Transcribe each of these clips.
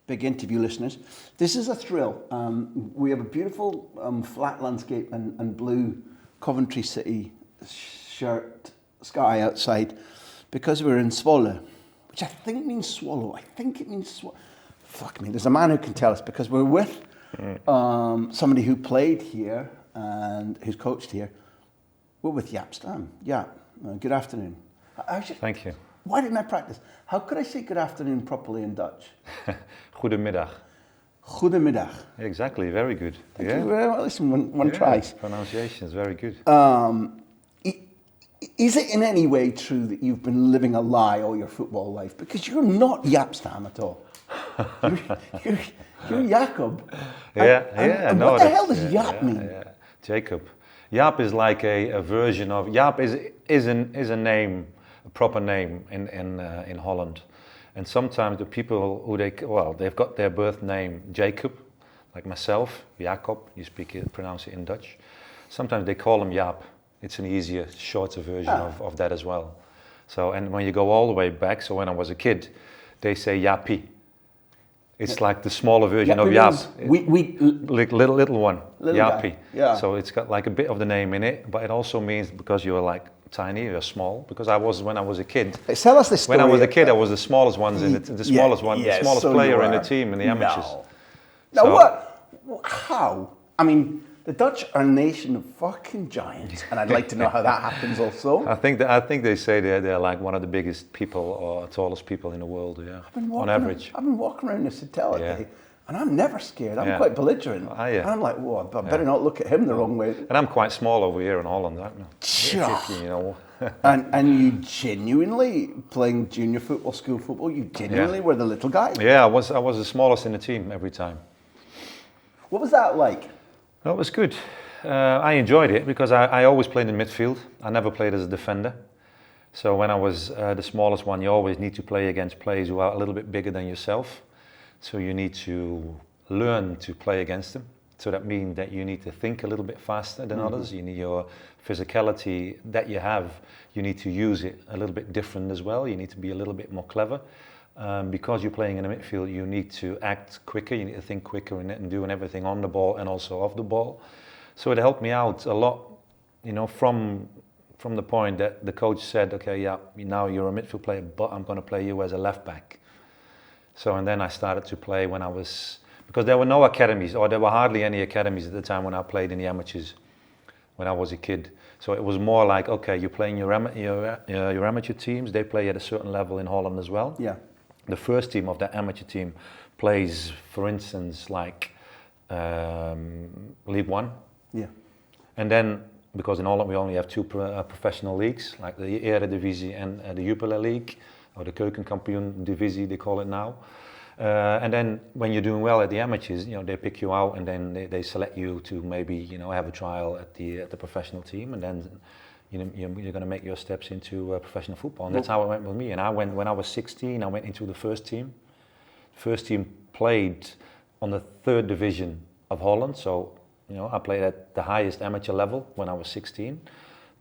big interview listeners. This is a thrill. We have a beautiful flat landscape and blue Coventry City sky outside because we're in Zwolle, which I think means swallow. I think it means fuck me. There's a man who can tell us because we're with somebody who played here and who's coached here. We're with Jaap Stam. Jaap, good afternoon. Thank you. Why didn't I practice? How could I say good afternoon properly in Dutch? Goedemiddag. Goedemiddag. Exactly, very good. Thank you very much. Listen, one tries. Pronunciation is very good. Is it in any way true that you've been living a lie all your football life? Because you're not Jaap Stam at all. You're Jacob. And what the hell does Jaap mean? Jacob. Jaap is like a version of Jaap is a name, a proper name in Holland, and sometimes the people who they've got their birth name Jacob, like myself, Jacob. You pronounce it in Dutch. Sometimes they call him Jaap. It's an easier, shorter version of that as well. So, and when you go all the way back, so when I was a kid, they say Jaapie. It's like the smaller version of Jaap. Like little one, Jaapie. Yeah. So it's got like a bit of the name in it, but it also means because you're like tiny, you're small. Because when I was a kid. Tell us this story. When I was a kid, I was the smallest ones in the smallest player in the team in the amateurs. Now what? How? I mean, the Dutch are a nation of fucking giants, and I'd like to know how that happens also. I think they say they're like one of the biggest people or tallest people in the world, on average. I've been walking around this hotel today, and I'm never scared. I'm quite belligerent. And I'm like, whoa, I better not look at him the wrong way. And I'm quite small over here in Holland, aren't I? And you genuinely, playing junior football, school football, you genuinely were the little guy? Yeah, I was the smallest in the team every time. What was that like? That was good. I enjoyed it because I always played in midfield. I never played as a defender. So when I was the smallest one, you always need to play against players who are a little bit bigger than yourself. So you need to learn to play against them. So that means that you need to think a little bit faster than others. You need your physicality that you have, you need to use it a little bit different as well. You need to be a little bit more clever. Because you're playing in the midfield, you need to act quicker, you need to think quicker and doing everything on the ball and also off the ball. So it helped me out a lot, from the point that the coach said, okay, now you're a midfield player, but I'm going to play you as a left back. So, and then I started to play because there were no academies, or there were hardly any academies at the time when I played in the amateurs, when I was a kid. So it was more like, okay, you're playing your amateur teams, they play at a certain level in Holland as well. Yeah. The first team of that amateur team plays, for instance, like League One. Yeah. And then, because in Holland we only have two professional leagues, like the Eredivisie and the Jupiler League, or the Keukenkampioen Divisie they call it now. And then when you're doing well at the amateurs, they pick you out and then they select you to maybe have a trial at the professional team, and then you're going to make your steps into professional football. And that's how it went with me. And when I was 16, I went into the first team. First team played on the third division of Holland. So, I played at the highest amateur level when I was 16.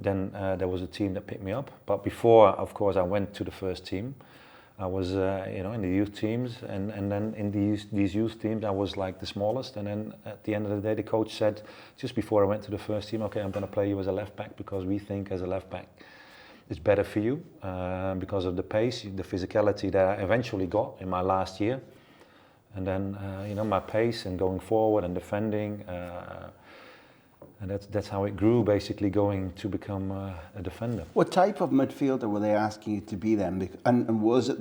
Then there was a team that picked me up. But before, of course, I went to the first team. I was, in the youth teams, and then in these youth teams, I was like the smallest. And then at the end of the day, the coach said, just before I went to the first team, okay, I'm going to play you as a left back because we think as a left back it's better for you because of the pace, the physicality that I eventually got in my last year. And then, my pace and going forward and defending. And that's how it grew, basically going to become a defender. What type of midfielder were they asking you to be then? And was it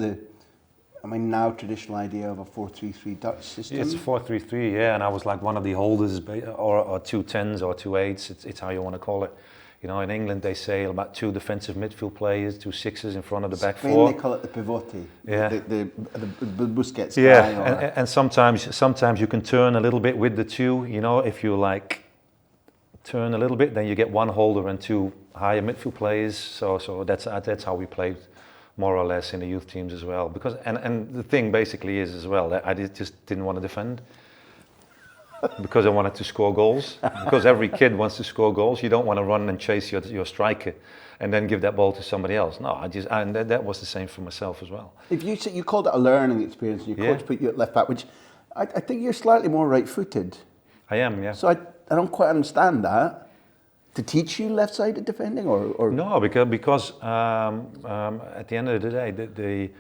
now traditional idea of a 4-3-3 Dutch system? It's a 4-3-3, and I was like one of the holders, or 2 10s or 2 8s, it's how you want to call it. In England they say about 2 defensive midfield players, 2 6s in front of the back Spain, four. They call it the pivote, the Busquets guy. Yeah, and sometimes you can turn a little bit with the 2, if you like turn a little bit, then you get 1 holder and 2 higher midfield players. So that's how we played more or less in the youth teams as well. Because and the thing basically is as well that I just didn't want to defend. because I wanted to score goals. Because every kid wants to score goals. You don't want to run and chase your striker and then give that ball to somebody else. No, and that was the same for myself as well. If you called it a learning experience, and your coach put you at left back, which I think you're slightly more right-footed. I am, yeah. So I don't quite understand that. To teach you left-sided defending, or no, because at the end of the day,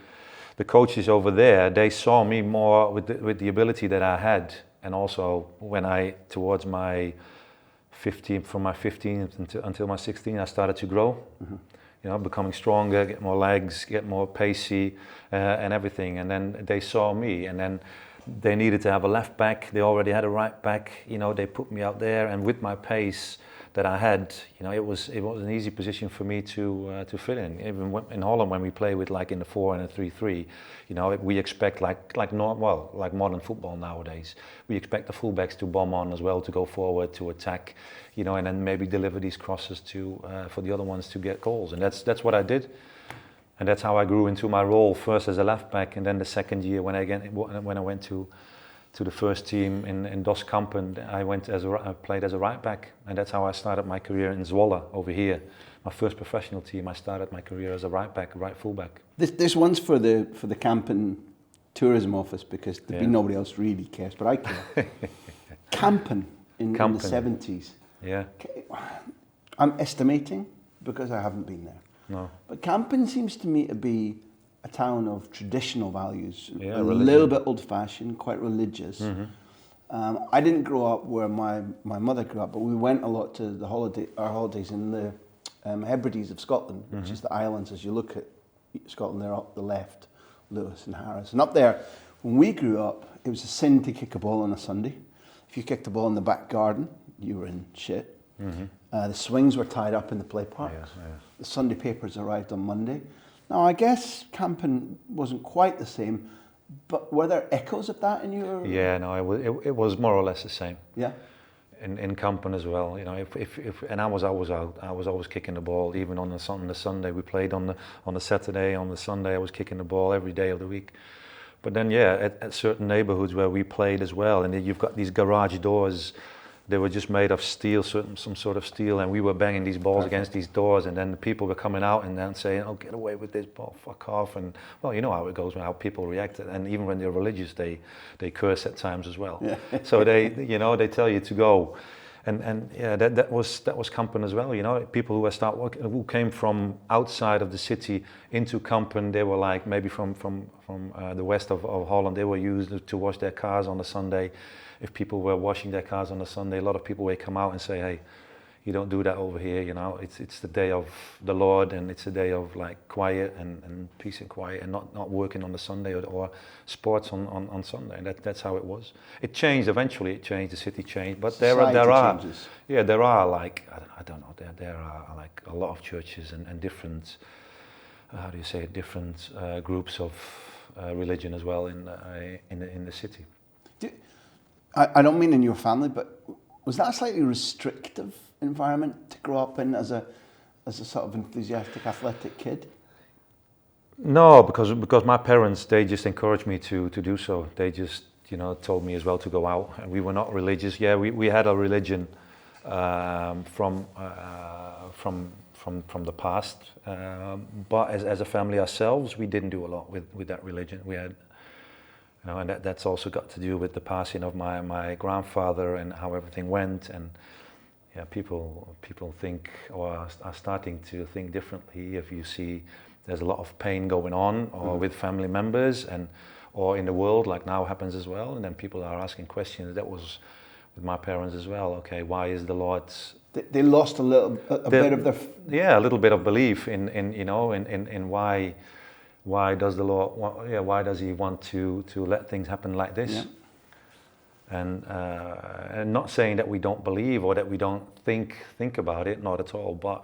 the coaches over there, they saw me more with the ability that I had, and also when towards my 15th, from my 15th until my 16th, I started to grow. Mm-hmm. Becoming stronger, get more legs, get more pacey, and everything. And then they saw me, and then they needed to have a left back. They already had a right back. They put me out there, and with my pace that I had, it was an easy position for me to fit in. Even in Holland, when we play with in the 4 and a 3-3, we expect like modern football nowadays. We expect the fullbacks to bomb on as well, to go forward, to attack, and then maybe deliver these crosses for the other ones to get goals. And that's what I did, and that's how I grew into my role. First as a left back, and then the second year when I went to the first team in Dos Kampen, I played as a right back, and that's how I started my career in Zwolle over here. My first professional team, I started my career as a right back, right fullback. This one's for the Kampen tourism office, because nobody else really cares, but I care. Kampen in the 70s. Yeah. I'm estimating because I haven't been there. No. But Kampen seems to me to be a town of traditional values, a religion. little bit old-fashioned, quite religious. Mm-hmm. I didn't grow up where my mother grew up, but we went a lot to our holidays in the Hebrides of Scotland, which Mm-hmm. is the islands. As you look at Scotland, they're up the left, Lewis and Harris. And up there, when we grew up, it was a sin to kick a ball on a Sunday. If you kicked a ball in the back garden, you were in shit. Mm-hmm. The swings were tied up in the play park. Yes. The Sunday papers arrived on Monday. Now, I guess Kampen wasn't quite the same, but were there echoes of that in your... Yeah, no, it was more or less the same. Yeah. In Kampen as well, and I was always kicking the ball. Even on the Sunday we played, on the Saturday, on the Sunday I was kicking the ball every day of the week. But then at certain neighborhoods where we played as well, and you've got these garage doors. They were just made of steel, some sort of steel, and we were banging these balls against these doors, and then the people were coming out and then saying, "Oh, get away with this ball, fuck off!" And well, you know how it goes, how people react, and even when they're religious, they curse at times as well. Yeah. So they tell you to go, and yeah, that was Kampen as well. People who came from outside of the city into Kampen, they were like maybe from the west of Holland. They were used to wash their cars on a Sunday. If people were washing their cars on a Sunday, a lot of people would come out and say, "Hey, you don't do that over here. It's the day of the Lord, and it's a day of quiet and peace and quiet, and not working on the Sunday or sports on Sunday." And that's how it was. It changed eventually. It changed. The city changed, but there are changes. Yeah, there are I don't know. There are a lot of churches and different different groups of religion as well in the city. I don't mean in your family, but was that a slightly restrictive environment to grow up in as a sort of enthusiastic, athletic kid? No, because my parents, they just encouraged me to do so. They just told me as well to go out. And we were not religious. Yeah, we had a religion from the past, but as a family ourselves, we didn't do a lot with that religion. We had. And that's also got to do with the passing of my grandfather and how everything went. And yeah, people think, or are starting to think differently if you see there's a lot of pain going on, or with family members, or in the world, like now happens as well. And then people are asking questions. That was with my parents as well. Okay, why is the Lord? They lost a bit of their. Yeah, a little bit of belief in why. Why does the Lord? Why does He want to let things happen like this? Yeah. And not saying that we don't believe or that we don't think about it, not at all. But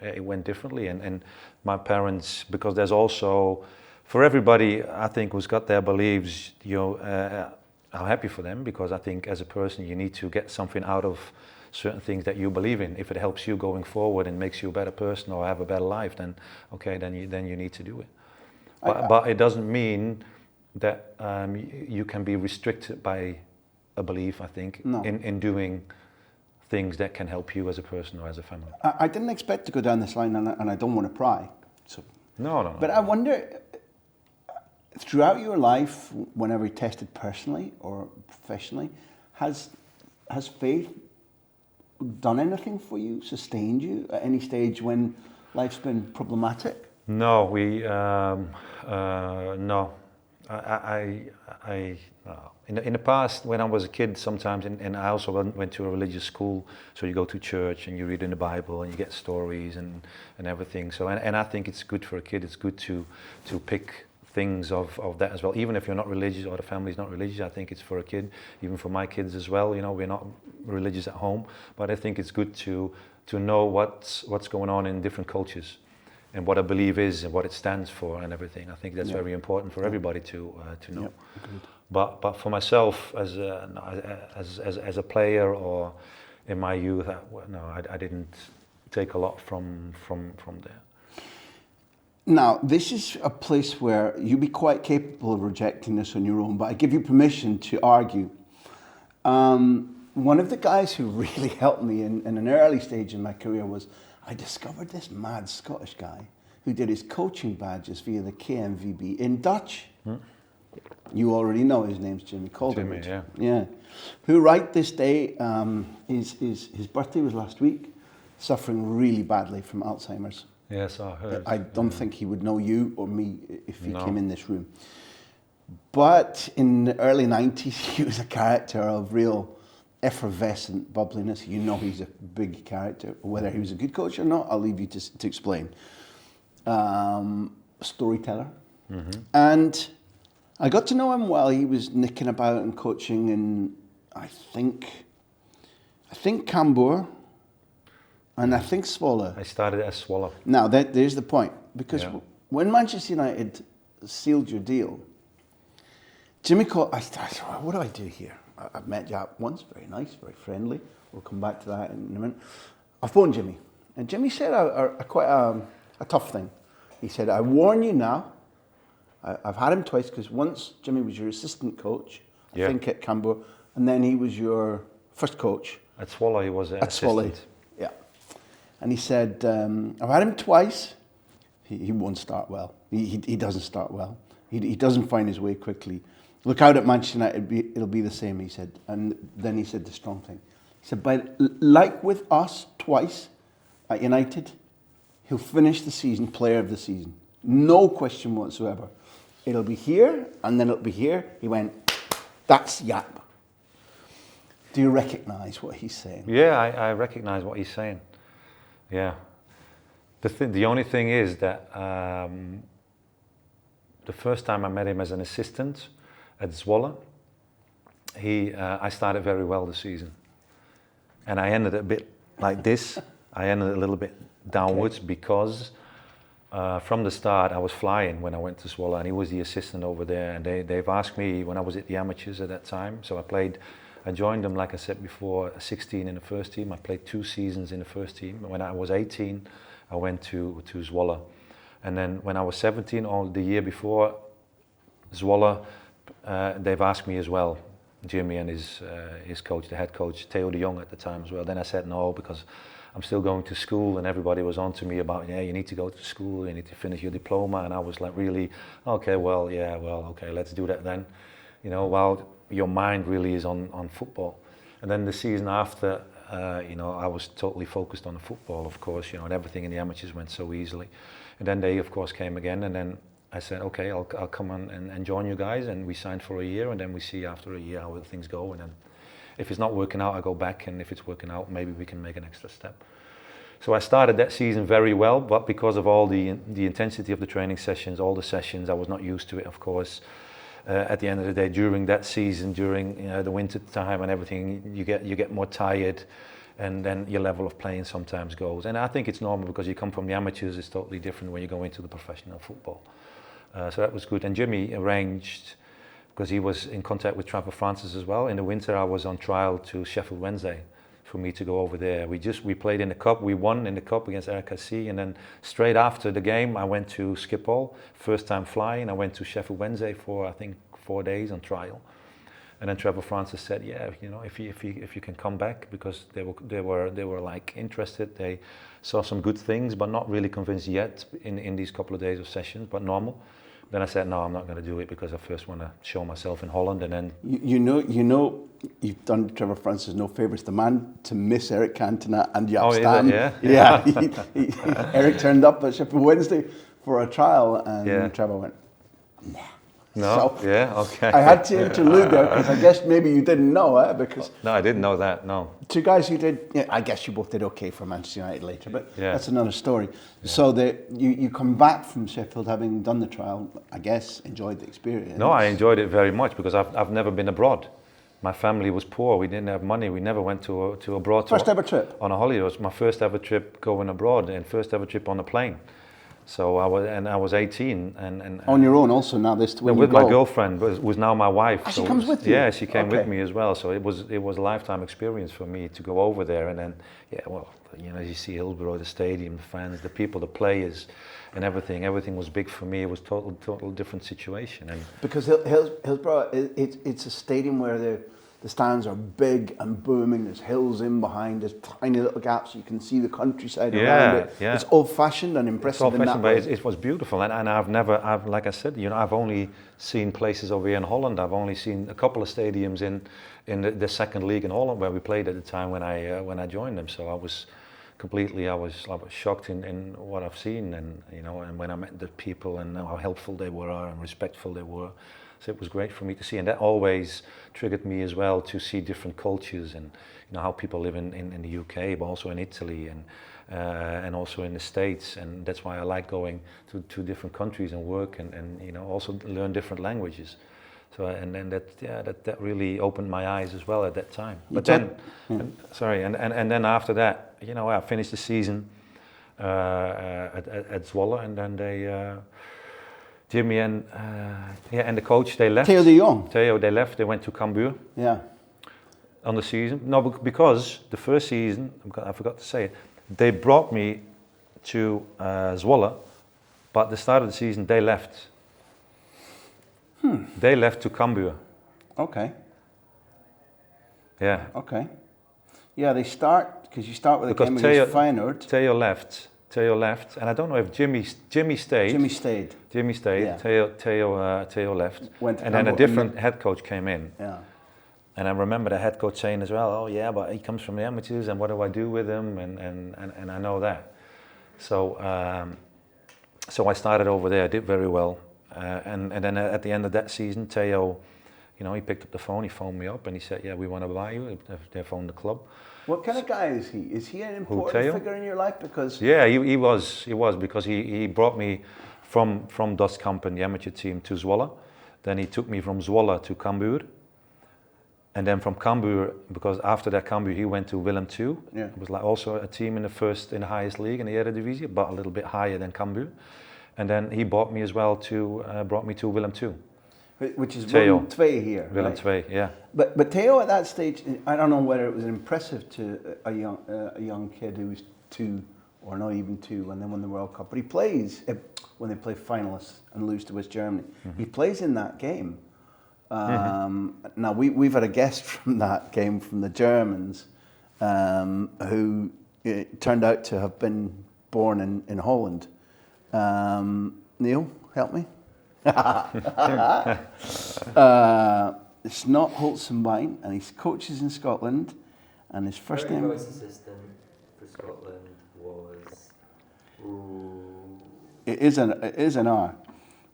it went differently, and my parents, because there's also, for everybody, I think, who's got their beliefs, I'm happy for them, because I think as a person you need to get something out of certain things that you believe in. If it helps you going forward and makes you a better person or have a better life, then okay, then you need to do it. But it doesn't mean that you can be restricted by a belief, I think, No. in doing things that can help you as a person or as a family. I didn't expect to go down this line, and I don't want to pry. So, No. but I wonder, throughout your life, whenever you tested personally or professionally, has faith done anything for you, sustained you at any stage when life's been problematic? No, no. No. In the past, when I was a kid, sometimes, and I also went to a religious school, so you go to church and you read in the Bible and you get stories and everything. So, and I think it's good for a kid. It's good to pick things of that as well. Even if you're not religious or the family's not religious, I think it's for a kid, even for my kids as well. You know, we're not religious at home, but I think it's good to know what's going on in different cultures, and what a belief is and what it stands for and everything. I think that's very important for everybody to know. Yep, agreed. But for myself as a player or in my youth, I didn't take a lot from there. Now, this is a place where you'd be quite capable of rejecting this on your own, but I give you permission to argue. One of the guys who really helped me in an early stage in my career was, I discovered this mad Scottish guy who did his coaching badges via the KMVB in Dutch. You already know his name's Jimmy Calderwood. Jimmy, yeah. Who right this day, his birthday was last week, suffering really badly from Alzheimer's. Yes, I heard. I don't think he would know you or me if he came in this room. But in the early 90s, he was a character of real effervescent bubbliness. You know he's a big character. Whether he was a good coach or not, I'll leave you to explain. Storyteller. And I got to know him while he was nicking about and coaching in, I think Cambuur, and I think Zwolle. I started at Zwolle. Now, there's the point. Because when Manchester United sealed your deal, Jimmy I said, what do I do here? I've met Jaap once, very nice, very friendly. We'll come back to that in a minute. I phoned Jimmy, and Jimmy said quite a tough thing. He said, I warn you now, I've had him twice, because once Jimmy was your assistant coach, I think at Cambuur, and then he was your first coach. At Zwolle, he was an assistant. Zwolle, yeah. And he said, I've had him twice. He won't start well. He doesn't start well. He doesn't find his way quickly. Look out at Manchester United, it'll be the same, he said. And then he said the strong thing. He said, but like with us twice at United, he'll finish the season player of the season. No question whatsoever. It'll be here, and then it'll be here. He went, that's Jaap. Do you recognise what he's saying? Yeah, I recognise what he's saying. Yeah. The only thing is that the first time I met him as an assistant at Zwolle, I started very well the season. And I ended a bit like this. I ended a little bit downwards because from the start I was flying when I went to Zwolle, and he was the assistant over there. And they've asked me when I was at the amateurs at that time. So I joined them, like I said before, 16 in the first team. I played 2 seasons in the first team. When I was 18, I went to Zwolle. And then when I was 17, or the year before Zwolle, they've asked me as well, Jimmy and his coach, the head coach, Theo de Jong at the time as well. Then I said no, because I'm still going to school, and everybody was on to me about, you need to go to school, you need to finish your diploma. And I was like, really, okay, let's do that then. While your mind really is on football. And then the season after, I was totally focused on the football, of course, and everything in the amateurs went so easily. And then they, of course, came again, and then I said, okay, I'll come on and join you guys, and we signed for a year, and then we see after a year how things go, and then if it's not working out, I go back, and if it's working out, maybe we can make an extra step. So I started that season very well, but because of all the intensity of the training sessions, all the sessions, I was not used to it, of course. At the end of the day, during that season, during the winter time and everything, you get more tired, and then your level of playing sometimes goes. And I think it's normal, because you come from the amateurs, it's totally different when you go into the professional football. So that was good. And Jimmy arranged, because he was in contact with Trevor Francis as well. In the winter, I was on trial to Sheffield Wednesday for me to go over there. We played in the cup. We won in the cup against RKC, and then straight after the game, I went to Schiphol, first time flying. I went to Sheffield Wednesday for, I think, 4 days on trial. And then Trevor Francis said, yeah, you know, if you can come back, because they were like interested. They saw some good things, but not really convinced yet in these couple of days of sessions, but normal. Then I said, no, I'm not going to do it, because I first want to show myself in Holland, and then... You know, you've done Trevor Francis no favours. The man to miss Eric Cantona and Jaap Stam. Yeah. Eric turned up at Sheffield Wednesday for a trial, and Trevor went, nah. No, so okay. I had to interlude there, because I guess maybe you didn't know, because... No, I didn't know that, no. Two guys who did, I guess you both did okay for Manchester United later, but that's another story. Yeah. So you come back from Sheffield having done the trial, I guess, enjoyed the experience. No, I enjoyed it very much, because I've never been abroad. My family was poor, we didn't have money, we never went to abroad. First ever trip? On a holiday. It was my first ever trip going abroad, and first ever trip on a plane. So I was 18, and on your own also now this when with my girlfriend was now my wife. So she comes with you. Yeah, she came with me as well. So it was a lifetime experience for me to go over there, and then you see Hillsborough, the stadium, the fans, the people, the players, and everything. Everything was big for me. It was total different situation. And because Hillsborough, it's a stadium where the stands are big and booming. There's hills in behind. There's tiny little gaps. You can see the countryside around it. Yeah. It's old-fashioned and impressive. It's old-fashioned, but it was beautiful. And I've like I said, I've only seen places over here in Holland. I've only seen a couple of stadiums in the second league in Holland where we played at the time when I joined them. So I was shocked in what I've seen, and and when I met the people and how helpful they were and respectful they were. So it was great for me to see, and that always triggered me as well to see different cultures and how people live in the UK, but also in Italy and also in the States, and that's why I like going to different countries and work and also learn different languages. So and that really opened my eyes as well at that time. But then, then after that, I finished the season at Zwolle, and then they. Jimmy and the coach, they left. Theo de Jong. Theo, they left. They went to Cambuur. Yeah. On the season. No, because the first season, I forgot to say it, they brought me to Zwolle, but at the start of the season, they left. They left to Cambuur. Okay. Yeah. Okay. Yeah, they start, because you start with a game against Feyenoord. Theo left, and I don't know if Jimmy stayed. Jimmy stayed. Yeah. Theo left, and then a different head coach came in. Yeah. And I remember the head coach saying as well, "Oh yeah, but he comes from the amateurs, and what do I do with him?" And I know that. So I started over there. I did very well, and then at the end of that season, Theo, he picked up the phone. He phoned me up and he said, "Yeah, we want to buy you." They phoned the club. What kind of guy is he? Is he an important figure in your life? Because he was because he brought me from Doskampen, the amateur team, to Zwolle. Then he took me from Zwolle to Cambuur, and then from Cambuur, because after that Cambuur he went to Willem II. Yeah. It was like also a team in the highest league in the Eredivisie, but a little bit higher than Cambuur. And then he brought me as well brought me to Willem II. Which is Willem II here. Willem II, yeah. But Theo at that stage, I don't know whether it was impressive to a young kid who was 2 or not even 2 and then won the World Cup. But he plays when they play finalists and lose to West Germany. Mm-hmm. He plays in that game. Now we've had a guest from that game from the Germans, who turned out to have been born in Holland. Neil, help me. It's not Holzenbein, and he coaches in Scotland, and his first name. Voice assistant for Scotland was. It is an R.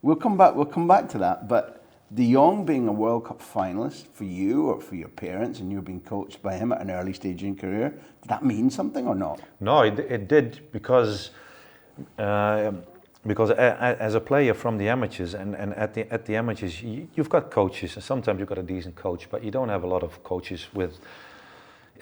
We'll come back to that. But De Jong being a World Cup finalist for you or for your parents, and you're being coached by him at an early stage in your career, did that mean something or not? No, it did because as a player from the amateurs and at the amateurs, you've got coaches, and sometimes you've got a decent coach, but you don't have a lot of coaches with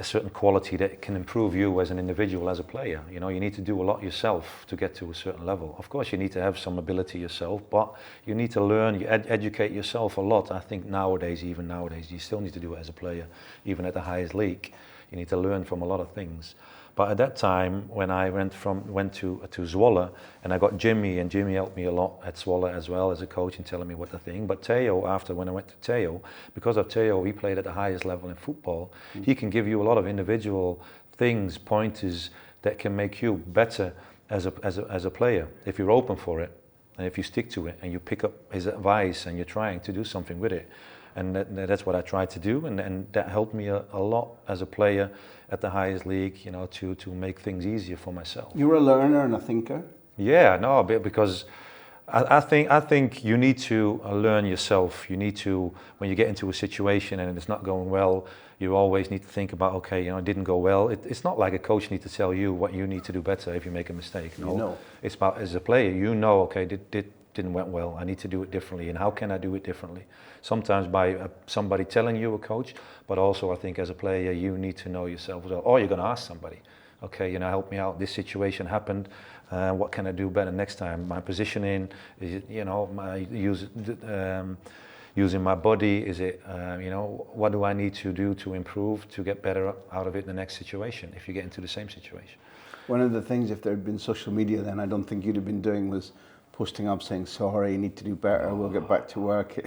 a certain quality that can improve you as an individual, as a player. You need to do a lot yourself to get to a certain level. Of course, you need to have some ability yourself, but you need to learn, educate yourself a lot. I think nowadays, you still need to do it as a player, even at the highest league. You need to learn from a lot of things. But at that time, when I went to Zwolle, and I got Jimmy, and Jimmy helped me a lot at Zwolle as well as a coach in telling me what to think. But Theo, when I went to Theo, because of Theo, he played at the highest level in football. He can give you a lot of individual things, pointers that can make you better as a player if you're open for it, and if you stick to it, and you pick up his advice, and you're trying to do something with it. And that's what I tried to do, and that helped me a lot as a player at the highest league, you know, to make things easier for myself. You were a learner and a thinker? Yeah, no, because I think you need to learn yourself. You need to, when you get into a situation and it's not going well, you always need to think about, okay, you know, it didn't go well. It's not like a coach needs to tell you what you need to do better if you make a mistake. No, you know. It's about, as a player, you know, okay, didn't went well. I need to do it differently, and how can I do it differently? Sometimes by somebody telling you, a coach, but also I think as a player you need to know yourself as well. Or you're going to ask somebody, okay, you know, help me out. This situation happened. What can I do better next time? My positioning, is it, you know, my using my body? Is it, you know, what do I need to do to improve to get better out of it in the next situation? If you get into the same situation. One of the things, if there had been social media, then I don't think you'd have been doing was posting up saying, sorry, you need to do better, we'll get back to work.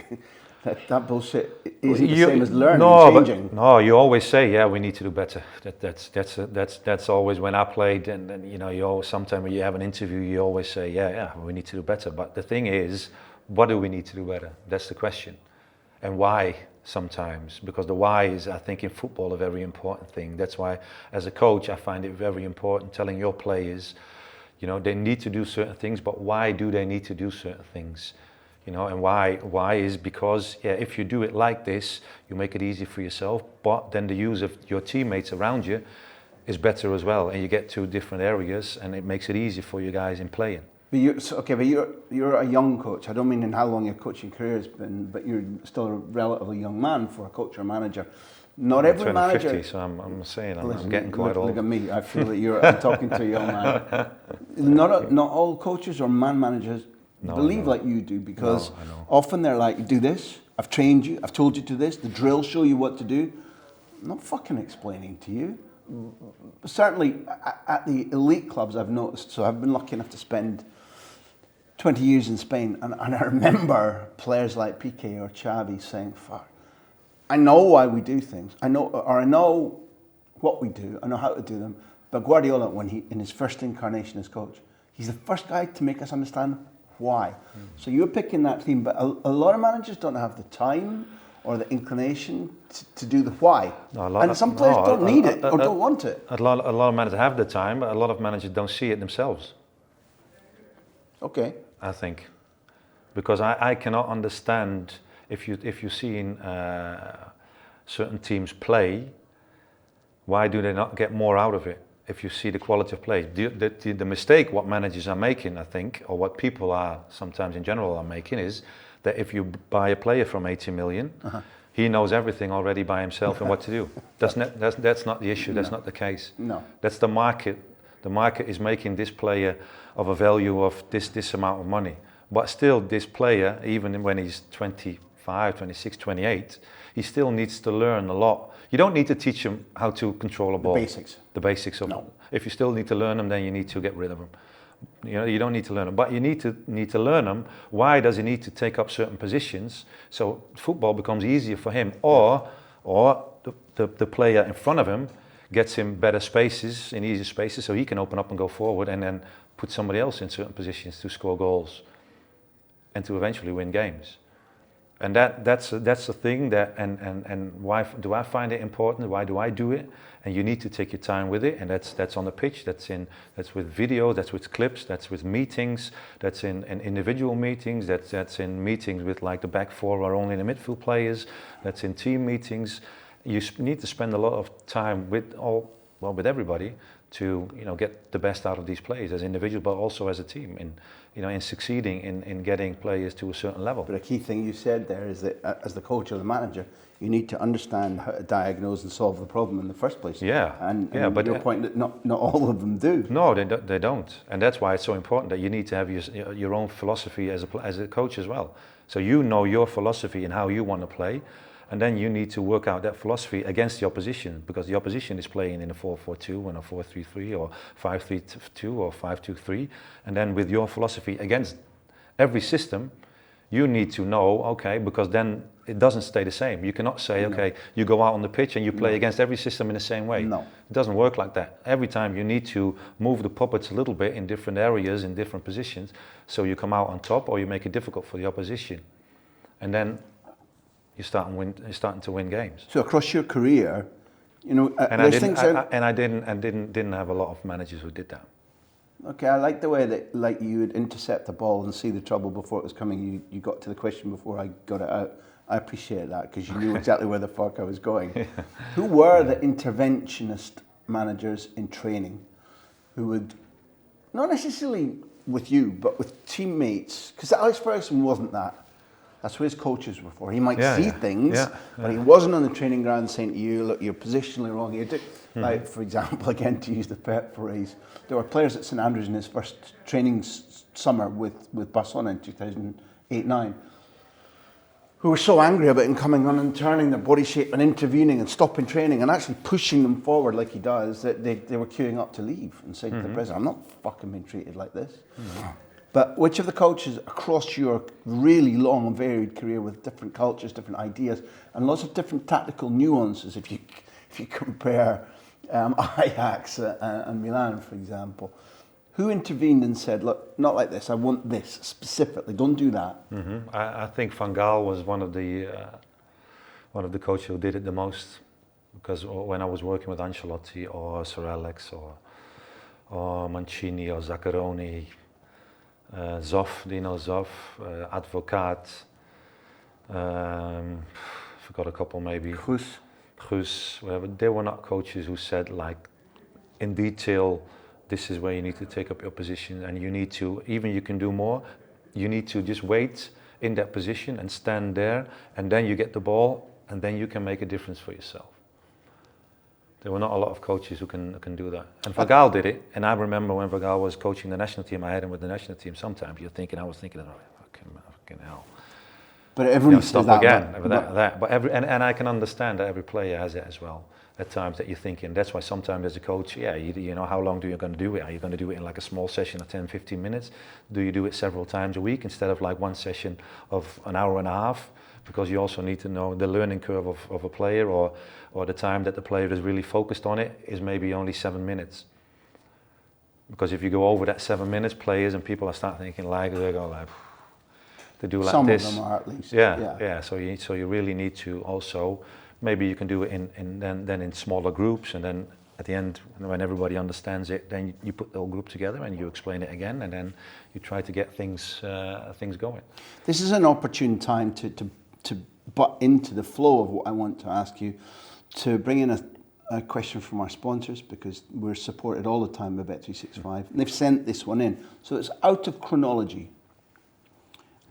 that bullshit isn't the same as learning and changing. No, you always say, yeah, we need to do better. That's always when I played, and you know, you always, sometimes when you have an interview, you always say, yeah, we need to do better. But the thing is, what do we need to do better? That's the question. And why sometimes? Because the why is, I think, in football a very important thing. That's why, as a coach, I find it very important telling your players, you know, they need to do certain things, but why do they need to do certain things? You know, and why is because, yeah, if you do it like this, you make it easy for yourself, but then the use of your teammates around you is better as well, and you get to different areas, and it makes it easier for you guys in playing. But you're a young coach. I don't mean in how long your coaching career has been, but you're still a relatively young man for a coach or manager. Not every manager. 50, so I'm saying I'm getting quite old. Look at me. I feel that I'm talking to a young man. Not all coaches or managers believe like you do, because often they're like, do this. I've trained you. I've told you to this. The drills show you what to do. I'm not fucking explaining to you. Certainly at the elite clubs, I've noticed. So I've been lucky enough to spend 20 years in Spain, and I remember players like Piqué or Xavi saying, "Fuck, I know why we do things. I know what we do. I know how to do them." But Guardiola, when he in his first incarnation as coach, he's the first guy to make us understand why. So you're picking that theme, but a lot of managers don't have the time or the inclination to do the why. And some players don't need it or don't want it. A lot of managers have the time, but a lot of managers don't see it themselves. Okay. I think, because I cannot understand if you're seeing certain teams play, why do they not get more out of it? If you see the quality of play, the mistake what managers are making, I think, or what people are sometimes in general are making, is that if you buy a player from 80 million, he knows everything already by himself and what to do. That's not the issue. That's not the case. No. That's the market. The market is making this player of a value of this amount of money. But still, this player, even when he's 25, 26, 28, he still needs to learn a lot. You don't need to teach him how to control a ball. The basics. The basics of it. If you still need to learn them, then you need to get rid of them. You know, you don't need to learn them, but you need to learn them. Why does he need to take up certain positions? So football becomes easier for him, or the player in front of him gets him better spaces, in easier spaces, so he can open up and go forward, and then put somebody else in certain positions to score goals and to eventually win games. And that's the thing that, and why do I find it important? Why do I do it? And you need to take your time with it, and that's on the pitch, that's with video, that's with clips, that's with meetings, that's in individual meetings, that's in meetings with like the back four or only the midfield players, that's in team meetings. You need to spend a lot of time with everybody to, you know, get the best out of these players as individuals, but also as a team, in succeeding in getting players to a certain level. But a key thing you said there is that as the coach or the manager, you need to understand how to diagnose and solve the problem in the first place. Yeah. And but your point that not all of them do. No, they don't, and that's why it's so important that you need to have your own philosophy as a coach as well. So you know your philosophy and how you want to play. And then you need to work out that philosophy against the opposition, because the opposition is playing in a 4-4-2 and a 4-3-3 or 5-3-2 or 5-2-3. And then with your philosophy against every system, you need to know, okay, because then it doesn't stay the same. You cannot say, okay, you go out on the pitch and you play against every system in the same way. No. It doesn't work like that. Every time you need to move the puppets a little bit in different areas, in different positions, so you come out on top or you make it difficult for the opposition. And then you're starting to win games. So across your career, you know, And I didn't have a lot of managers who did that. Okay, I like the way that like you would intercept the ball and see the trouble before it was coming. You got to the question before I got it out. I appreciate that because you knew exactly where the fuck I was going. Yeah. Who were the interventionist managers in training who would, not necessarily with you, but with teammates? Because Alex Ferguson wasn't that. That's what his coaches were for. He might see things, but he wasn't on the training ground saying to you, look, you're positionally wrong here. Like, for example, again, to use the pep phrase, there were players at St Andrews in his first training summer with Barcelona in 2008-9 who were so angry about him coming on and turning their body shape and intervening and stopping training and actually pushing them forward like he does, that they were queuing up to leave and saying to the president, I'm not fucking being treated like this. But which of the coaches across your really long and varied career with different cultures, different ideas, and lots of different tactical nuances, if you compare Ajax and Milan, for example, who intervened and said, look, not like this, I want this specifically, don't do that? I think Van Gaal was one of the coaches who did it the most, because when I was working with Ancelotti or Sir Alex or Mancini or Zaccheroni, Zoff, Dino Zoff, Advocaat, forgot a couple maybe. Cruz, whatever. They were not coaches who said like in detail, this is where you need to take up your position and you need to, even you can do more, you need to just wait in that position and stand there and then you get the ball and then you can make a difference for yourself. There were not a lot of coaches who can do that. And Van Gaal did it, and I remember when Van Gaal was coaching the national team, I had him with the national team. Sometimes I was thinking, oh, fucking hell. But everyone stop that again. But and I can understand that every player has it as well. At times that you're thinking, that's why sometimes as a coach, you know, how long are you going to do it? Are you going to do it in like a small session of 10, 15 minutes? Do you do it several times a week instead of like one session of an hour and a half? Because you also need to know the learning curve of a player or the time that the player is really focused on it is maybe only 7 minutes. Because if you go over that 7 minutes, players and people are start thinking like, they go like, to do like some this. Some of them are at least. Yeah. So you really need to also, maybe you can do it then in smaller groups, and then at the end, when everybody understands it, then you put the whole group together and you explain it again, and then you try to get things going. This is an opportune time to butt into the flow of what I want to ask you, to bring in a question from our sponsors, because we're supported all the time by Bet365. And they've sent this one in, so it's out of chronology.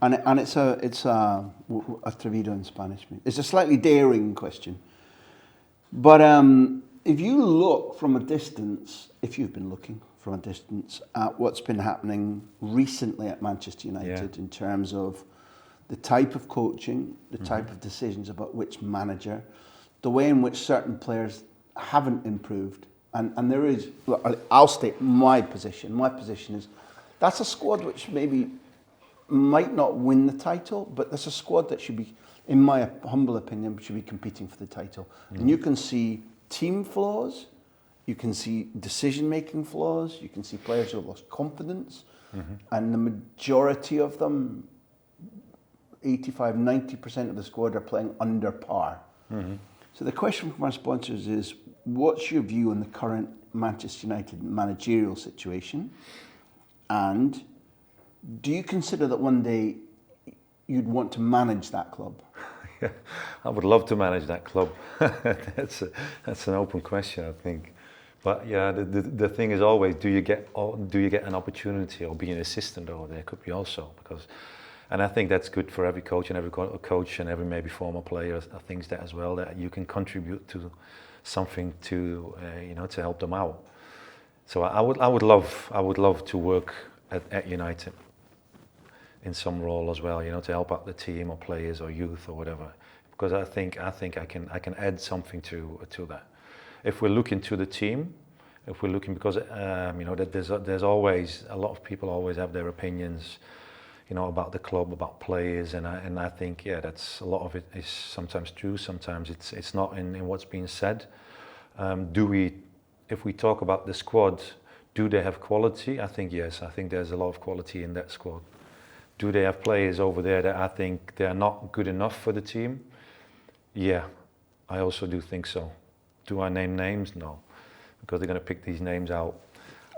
And it's a atrevido in Spanish. It's a slightly daring question. But if you look from a distance, if you've been looking from a distance at what's been happening recently at Manchester United in terms of the type of coaching, the type of decisions about which manager, the way in which certain players haven't improved. And there is, I'll state my position. My position is that's a squad which maybe might not win the title, but there's a squad that should be, in my humble opinion, should be competing for the title. And you can see team flaws, you can see decision-making flaws, you can see players who have lost confidence, and the majority of them, 85-90% of the squad are playing under par. So the question from our sponsors is, what's your view on the current Manchester United managerial situation? And do you consider that one day you'd want to manage that club? I would love to manage that club. That's an open question, I think. But yeah, the thing is always, do you get an opportunity or be an assistant over there? Could be also, because, and I think that's good for every coach and every maybe former player. I think that as well, that you can contribute to something to to help them out. So I would love to work at United in some role as well, to help out the team or players or youth or whatever. because I think I can add something to that. If we're looking to the team, if we're looking, because that there's always a lot of people always have their opinions, about the club, about players, and I think that's a lot of it is sometimes true, sometimes it's not in what's being said. If we talk about the squad, do they have quality? I think yes. I think there's a lot of quality in that squad. Do they have players over there that I think they're not good enough for the team? Yeah, I also do think so. Do I name names? No, because they're going to pick these names out.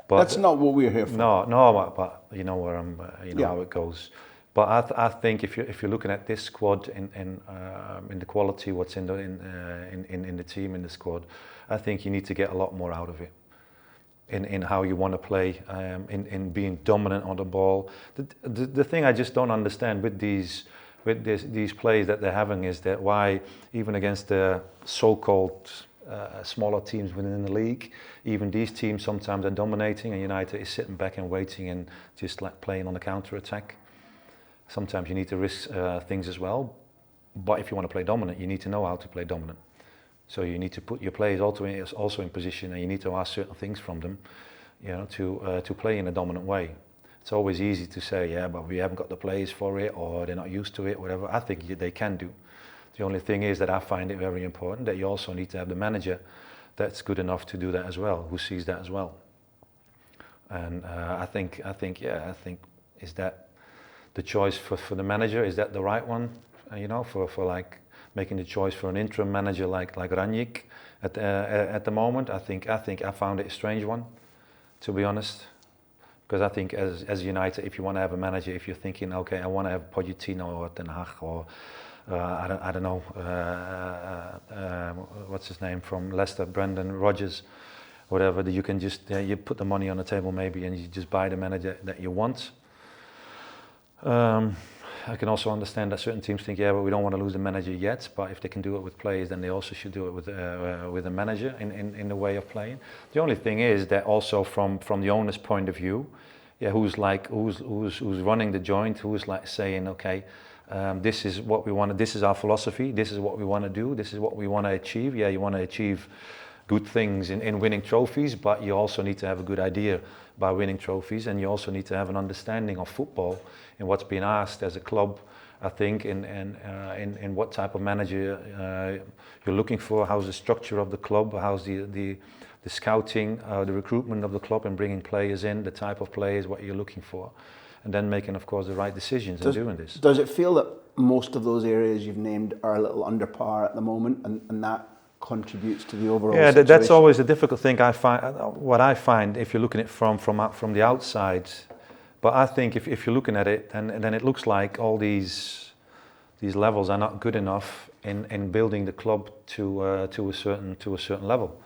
But that's not what we're here for. No, but you know where I'm. How it goes. But I think if you're looking at this squad in the quality, what's in the team, in the squad, I think you need to get a lot more out of it. In how you want to play, in being dominant on the ball. The thing I just don't understand with these plays that they're having is that why even against the so-called smaller teams within the league, even these teams sometimes are dominating, and United is sitting back and waiting and just like playing on the counter-attack. Sometimes you need to risk things as well, but if you want to play dominant, you need to know how to play dominant. So you need to put your players also in position, and you need to ask certain things from them, to play in a dominant way. It's always easy to say, yeah, but we haven't got the players for it, or they're not used to it, whatever. I think they can do. The only thing is that I find it very important that you also need to have the manager that's good enough to do that as well, who sees that as well. And I think is that the choice for the manager? Is that the right one? For like making the choice for an interim manager like Ranjik at the moment. I think I found it a strange one, to be honest, because I think as United, if you want to have a manager, if you're thinking, okay, I want to have Pochettino or Den Haag or I don't know, what's his name from Leicester, Brendan Rodgers, whatever, that you can just you put the money on the table maybe, and you just buy the manager that you want. I can also understand that certain teams think, yeah, but we don't want to lose the manager yet. But if they can do it with players, then they also should do it with a manager in the way of playing. The only thing is that also from the owner's point of view, who's running the joint, who's like saying, okay, this is what we want. This is our philosophy. This is what we want to do. This is what we want to achieve. Yeah, you want to achieve good things in winning trophies, but you also need to have a good idea by winning trophies, and you also need to have an understanding of football and what's being asked as a club, I think, in what type of manager you're looking for, how's the structure of the club, how's the scouting, the recruitment of the club and bringing players in, the type of players, what you're looking for, and then making, of course, the right decisions in doing this. Does it feel that most of those areas you've named are a little under par at the moment, and that contributes to the overall situation? That's always a difficult thing. What I find if you're looking at it from the outside, but I think if you're looking at it, then it looks like all these levels are not good enough in building the club to a certain level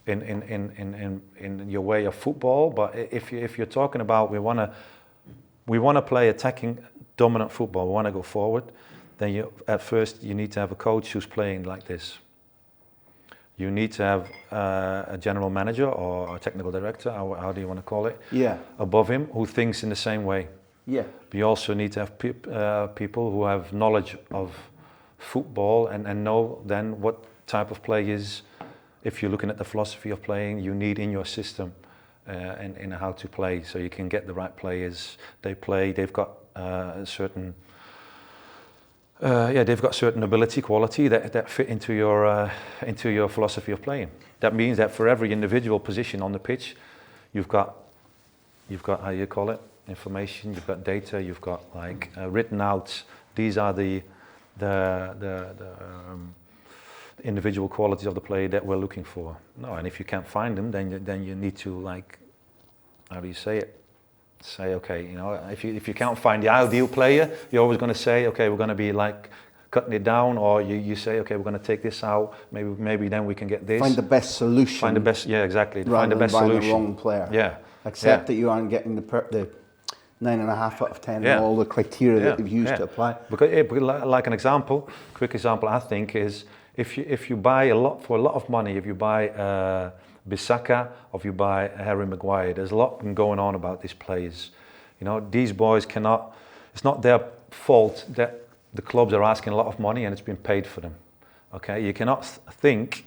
in your way of football. But if you're talking about we want to play attacking, dominant football, we want to go forward, then at first you need to have a coach who's playing like this. You need to have a general manager or a technical director, how do you want to call it? Yeah. Above him, who thinks in the same way. Yeah. But you also need to have people who have knowledge of football and know then what type of players, if you're looking at the philosophy of playing, you need in your system and how to play, so you can get the right players. They've got certain. They've got certain ability, quality that fit into your philosophy of playing. That means that for every individual position on the pitch, you've got how you call it, information. You've got data. You've got like written out. These are the individual qualities of the player that we're looking for. No, and if you can't find them, then you need to, like, how do you say it? Say, okay, if you can't find the ideal player, you're always going to say, okay, we're going to be like cutting it down, or you say, okay, we're going to take this out. Maybe then we can get this. Find the best solution. Find the best, yeah, exactly. Find the best solution. The wrong player. Yeah. Accept that you aren't getting the 9.5 out of 10 and all the criteria that you've used to apply. Because like an example, quick example, I think is if you buy for a lot of money, if you buy Bissaka, or if you buy Harry Maguire, there's a lot going on about these players. These boys cannot. It's not their fault that the clubs are asking a lot of money and it's been paid for them. Okay, you cannot think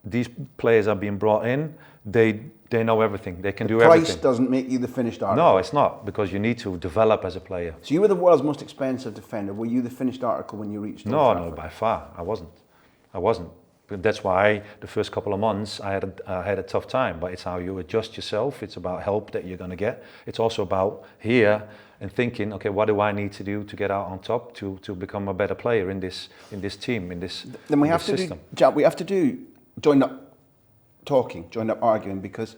these players are being brought in, they know everything, they can do everything. Price doesn't make you the finished article. No, it's not, because you need to develop as a player. So you were the world's most expensive defender. Were you the finished article when you reached Old Trafford? No, by far, I wasn't. But that's why the first couple of months I had a tough time, but it's how you adjust yourself, it's about help that you're going to get. It's also about here and thinking, okay, what do I need to do to get out on top to become a better player in this team, in this system. Then we have to do, Jaap, we have to do joined up talking, joined up arguing, because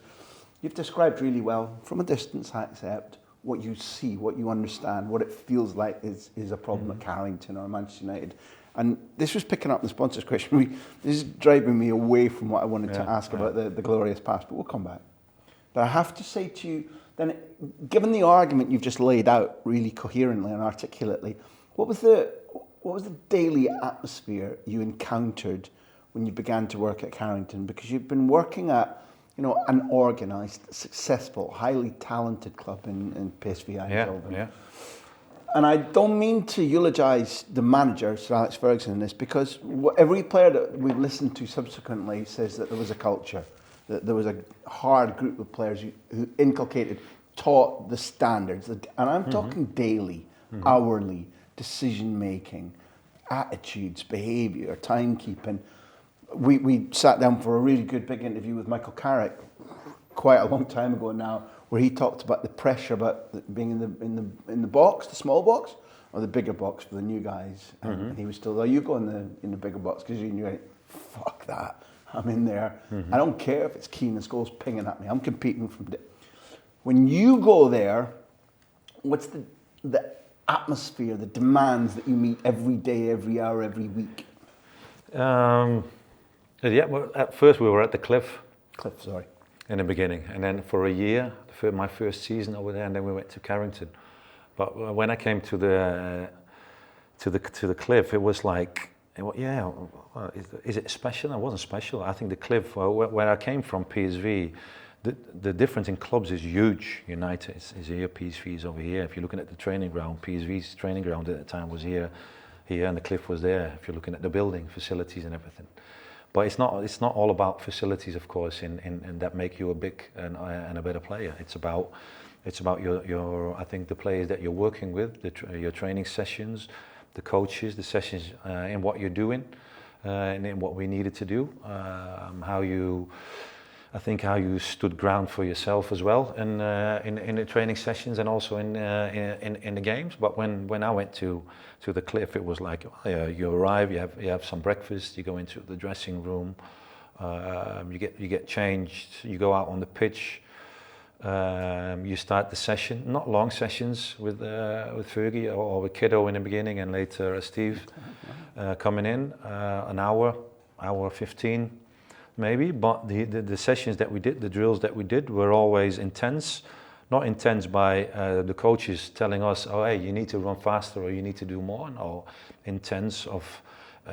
you've described really well, from a distance I accept, what you see, what you understand, what it feels like is a problem at Carrington or Manchester United. And this was picking up the sponsors question. This is driving me away from what I wanted to ask about the glorious past, but we'll come back. But I have to say to you, then, given the argument you've just laid out really coherently and articulately, what was the daily atmosphere you encountered when you began to work at Carrington? Because you've been working at, an organised, successful, highly talented club in PSV Eindhoven. Yeah. And I don't mean to eulogise the manager, Sir Alex Ferguson, in this, because every player that we've listened to subsequently says that there was a culture, that there was a hard group of players who taught the standards. And I'm talking daily, hourly, decision-making, attitudes, behaviour, timekeeping. We sat down for a really good big interview with Michael Carrick quite a long time ago now, where he talked about the pressure about being in the box, the small box, or the bigger box for the new guys. And he was still, you go in the bigger box, because you knew, fuck that, I'm in there. I don't care if it's Keane and Scholes pinging at me, I'm competing from... When you go there, what's the atmosphere, the demands that you meet every day, every hour, every week? Well, at first we were at the Cliff. In the beginning, and then for a year, my first season over there, and then we went to Carrington. But when I came to the Cliff, it was like, is it special? It wasn't special. I think the Cliff, where I came from, PSV, the difference in clubs is huge. United is here, PSV is over here. If you're looking at the training ground, PSV's training ground at the time was here, and the Cliff was there. If you're looking at the building, facilities and everything. But it's not all about facilities, of course, in that make you a big and a better player. It's about your I think the players that you're working with, your training sessions, the coaches, the sessions in what you're doing, and in what we needed to do, how you stood ground for yourself as well in the training sessions and also in the games. But when I went to the Cliff, it was like you arrive, you have some breakfast, you go into the dressing room, you get changed, you go out on the pitch, you start the session, not long sessions with Fergie or with Kiddo in the beginning, and later Steve coming in, an hour 15 maybe, but the sessions that we did, the drills that we did were always intense. Not intense by the coaches telling us, oh, hey, you need to run faster or you need to do more. No, intense of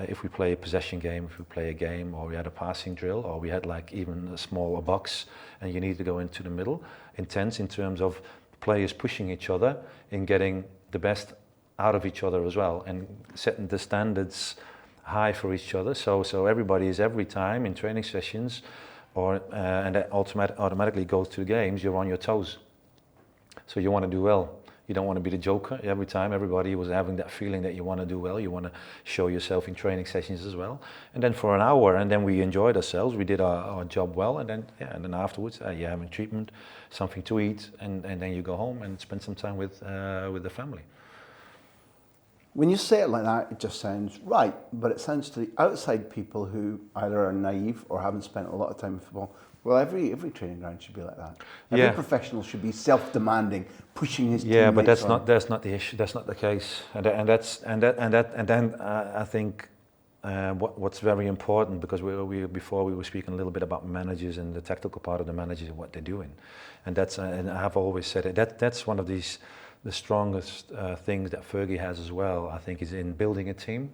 if we play a possession game, if we play a game, or we had a passing drill, or we had like even a smaller box and you need to go into the middle. Intense in terms of players pushing each other and getting the best out of each other as well, and setting the standards high for each other. So everybody is every time in training sessions, and that automatically goes to the games, you're on your toes. So you want to do well. You don't want to be the joker every time. Everybody was having that feeling that you want to do well. You want to show yourself in training sessions as well. And then for an hour, and then we enjoyed ourselves. We did our job well, and then afterwards, you're having treatment, something to eat, and then you go home and spend some time with the family. When you say it like that, it just sounds right, but it sounds to the outside people who either are naive or haven't spent a lot of time in football. Well, every training ground should be like that. Every professional should be self-demanding, pushing his teammates. Yeah, but that's not the issue. That's not the case. And then I think what's very important, because before we were speaking a little bit about managers and the tactical part of the managers and what they're doing, and I have always said it. That's one of the strongest things that Fergie has as well. I think is in building a team,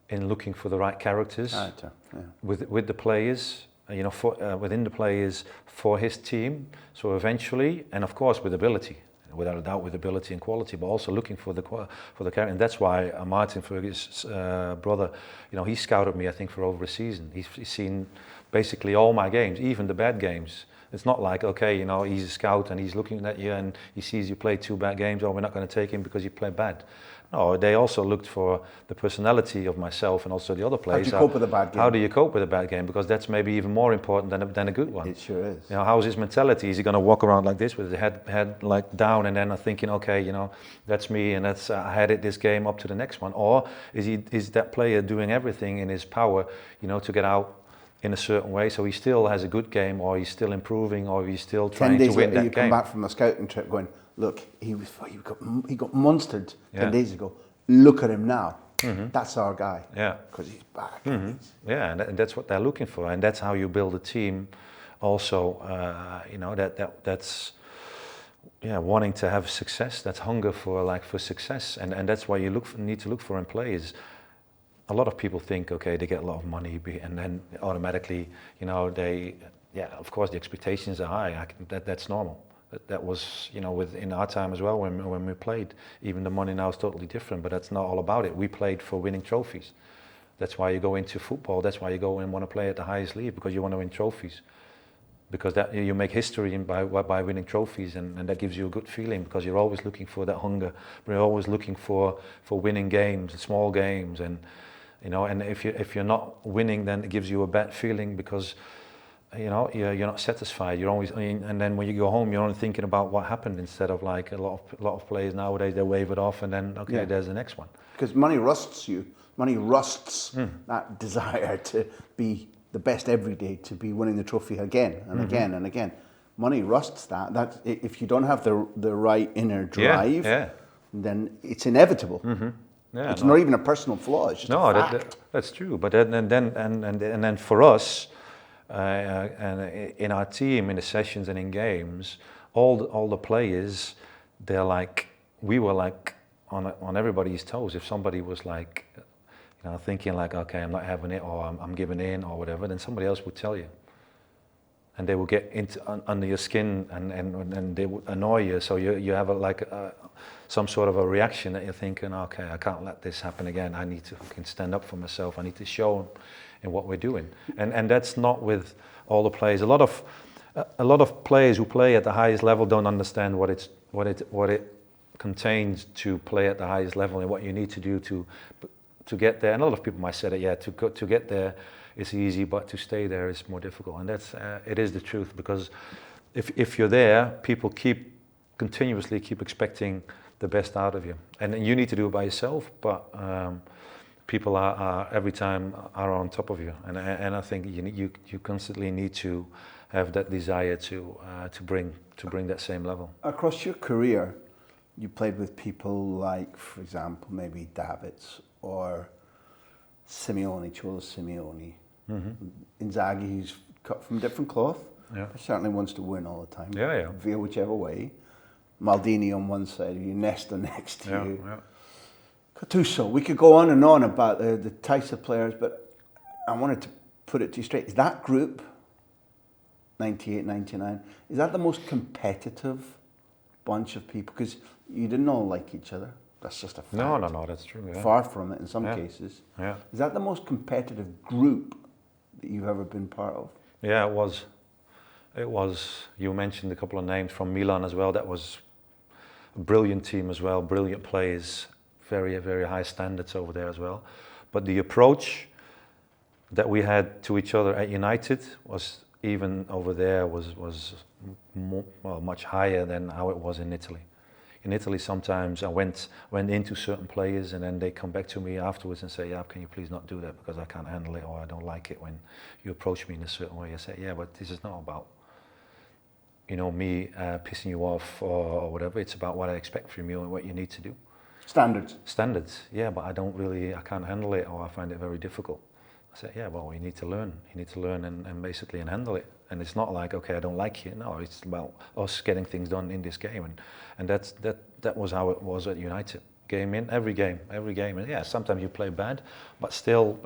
in looking for the right characters with the players. Within the players for his team. So eventually, and of course with ability, without a doubt with ability and quality, but also looking for the character. And that's why Martin Ferguson's brother, he scouted me, I think, for over a season. He's seen basically all my games, even the bad games. It's not like, okay, he's a scout and he's looking at you and he sees you play 2 bad games, we're not going to take him because you play bad. No, they also looked for the personality of myself and also the other players. How do you cope with a bad game? How do you cope with a bad game? Because that's maybe even more important than a good one. It sure is. How's his mentality? Is he going to walk around like this with his head like down and then thinking, okay, that's me and that's I had it this game up to the next one? Or is that player doing everything in his power, to get out in a certain way, so he still has a good game, or he's still improving, or he's still trying to win that game? 10 days later, you come back from a scouting trip going, look, he got monstered 10 days ago. Look at him now. Mm-hmm. That's our guy. Yeah, because he's back. Mm-hmm. Yeah, and that's what they're looking for, and that's how you build a team. Also, that's wanting to have success. That's hunger for success, and that's why you need to look for in players. A lot of people think, okay, they get a lot of money, and then automatically, of course, the expectations are high. That's normal. That was, in our time as well when we played. Even the money now is totally different, but that's not all about it. We played for winning trophies. That's why you go into football. That's why you go and want to play at the highest league, because you want to win trophies. Because that you make history by winning trophies, and that gives you a good feeling, because you're always looking for that hunger. You're always looking for winning games, small games, and if you're not winning, then it gives you a bad feeling, because you're not satisfied. You're always, and then when you go home, you're only thinking about what happened, instead of like a lot of players nowadays, they wave it off and then there's the next one. Because money rusts you. Money rusts that desire to be the best every day, to be winning the trophy again and again and again. Money rusts that. That if you don't have the right inner drive, then it's inevitable. Mm-hmm. Yeah, it's not even a personal flaw. It's just a fact. That's true. But then for us, and in our team, in the sessions and in games, all the players, they're like, we were like on everybody's toes. If somebody was like, thinking like, okay, I'm not having it, or I'm giving in, or whatever, then somebody else would tell you, and they will get under your skin, and they would annoy you. So you have some sort of a reaction that you're thinking, okay, I can't let this happen again. I need to stand up for myself. I need to show in what we're doing, and that's not with all the players. A lot of players who play at the highest level don't understand what it contains to play at the highest level, and what you need to do to get there. And a lot of people might say that to get there is easy, but to stay there is more difficult. And that's it is the truth, because if you're there, people continuously keep expecting the best out of you, and you need to do it by yourself. But people are every time are on top of you, and I think you constantly need to have that desire to bring that same level. Across your career, you played with people like, for example, maybe Davids or Simeone, Cholo Simeone, Inzaghi, who's cut from different cloth, but certainly wants to win all the time. Veer whichever way. Maldini on one side, you Nesta next to you. Yeah. Gattuso. We could go on and on about the types of players, but I wanted to put it to you straight. Is that group, 98, 99, is that the most competitive bunch of people? Because you didn't all like each other. That's just a fact. No, that's true. Yeah. Far from it in some cases. Yeah. Is that the most competitive group that you've ever been part of? Yeah, it was. It was. You mentioned a couple of names from Milan as well. That was a brilliant team as well, brilliant players, very, very high standards over there as well. But the approach that we had to each other at United was, even over there, was much higher than how it was in Italy. In Italy, sometimes I went into certain players, and then they come back to me afterwards and say, "Jaap, can you please not do that, because I can't handle it, or I don't like it when you approach me in a certain way." I say, "Yeah, but this is not about me pissing you off or whatever. It's about what I expect from you and what you need to do." Standards, yeah, but I can't handle it, or I find it very difficult. I said, yeah, well, you need to learn. You need to learn and basically handle it. And it's not like, okay, I don't like you. No, it's about us getting things done in this game. And that was how it was at United. Game in, every game. And yeah, sometimes you play bad, but still,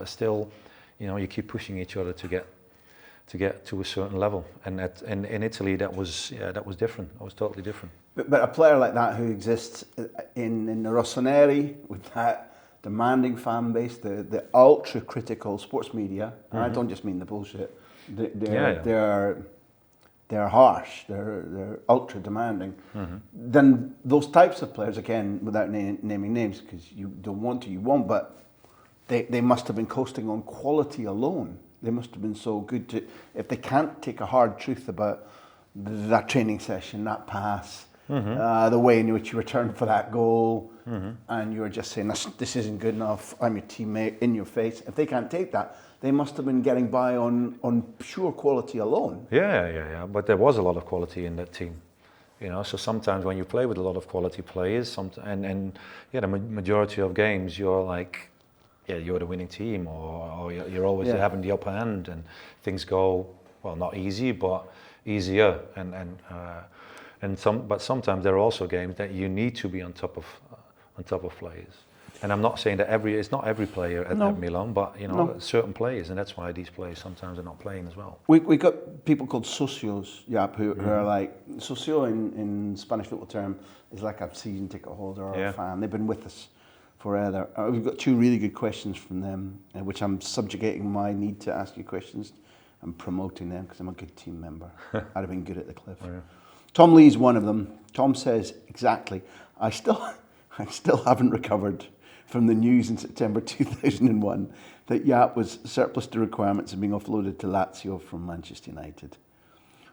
you keep pushing each other to get to a certain level. And in Italy, that was different. It was totally different. But a player like that who exists in the Rossoneri with that demanding fan base, the ultra critical sports media, and I don't just mean the bullshit. They're harsh. They're ultra demanding. Then those types of players, again, without naming names, because you don't want to, you won't. But they must have been coasting on quality alone. They must have been so good to, if they can't take a hard truth about that training session, that pass, the way in which you returned for that goal, and you're just saying, this isn't good enough, I'm your teammate, in your face. If they can't take that, they must have been getting by on pure quality alone. Yeah. But there was a lot of quality in that team. So sometimes when you play with a lot of quality players, and the majority of games, you're like, you're the winning team, or you're always having the upper hand, and things go, well, not easy, but easier, but sometimes there are also games that you need to be on top of players. And I'm not saying that it's not every player at Milan, but certain players, and that's why these players sometimes are not playing as well. We got people called socios, Jaap, who are like, socio in Spanish football term is like a season ticket holder or a fan. They've been with us forever. We've got 2 really good questions from them, which I'm subjugating my need to ask you questions. I'm promoting them because I'm a good team member. I'd have been good at the cliff. Oh, yeah. Tom Lee's one of them. Tom says, exactly, I still haven't recovered from the news in September 2001 that Jaap was surplus to requirements and being offloaded to Lazio from Manchester United.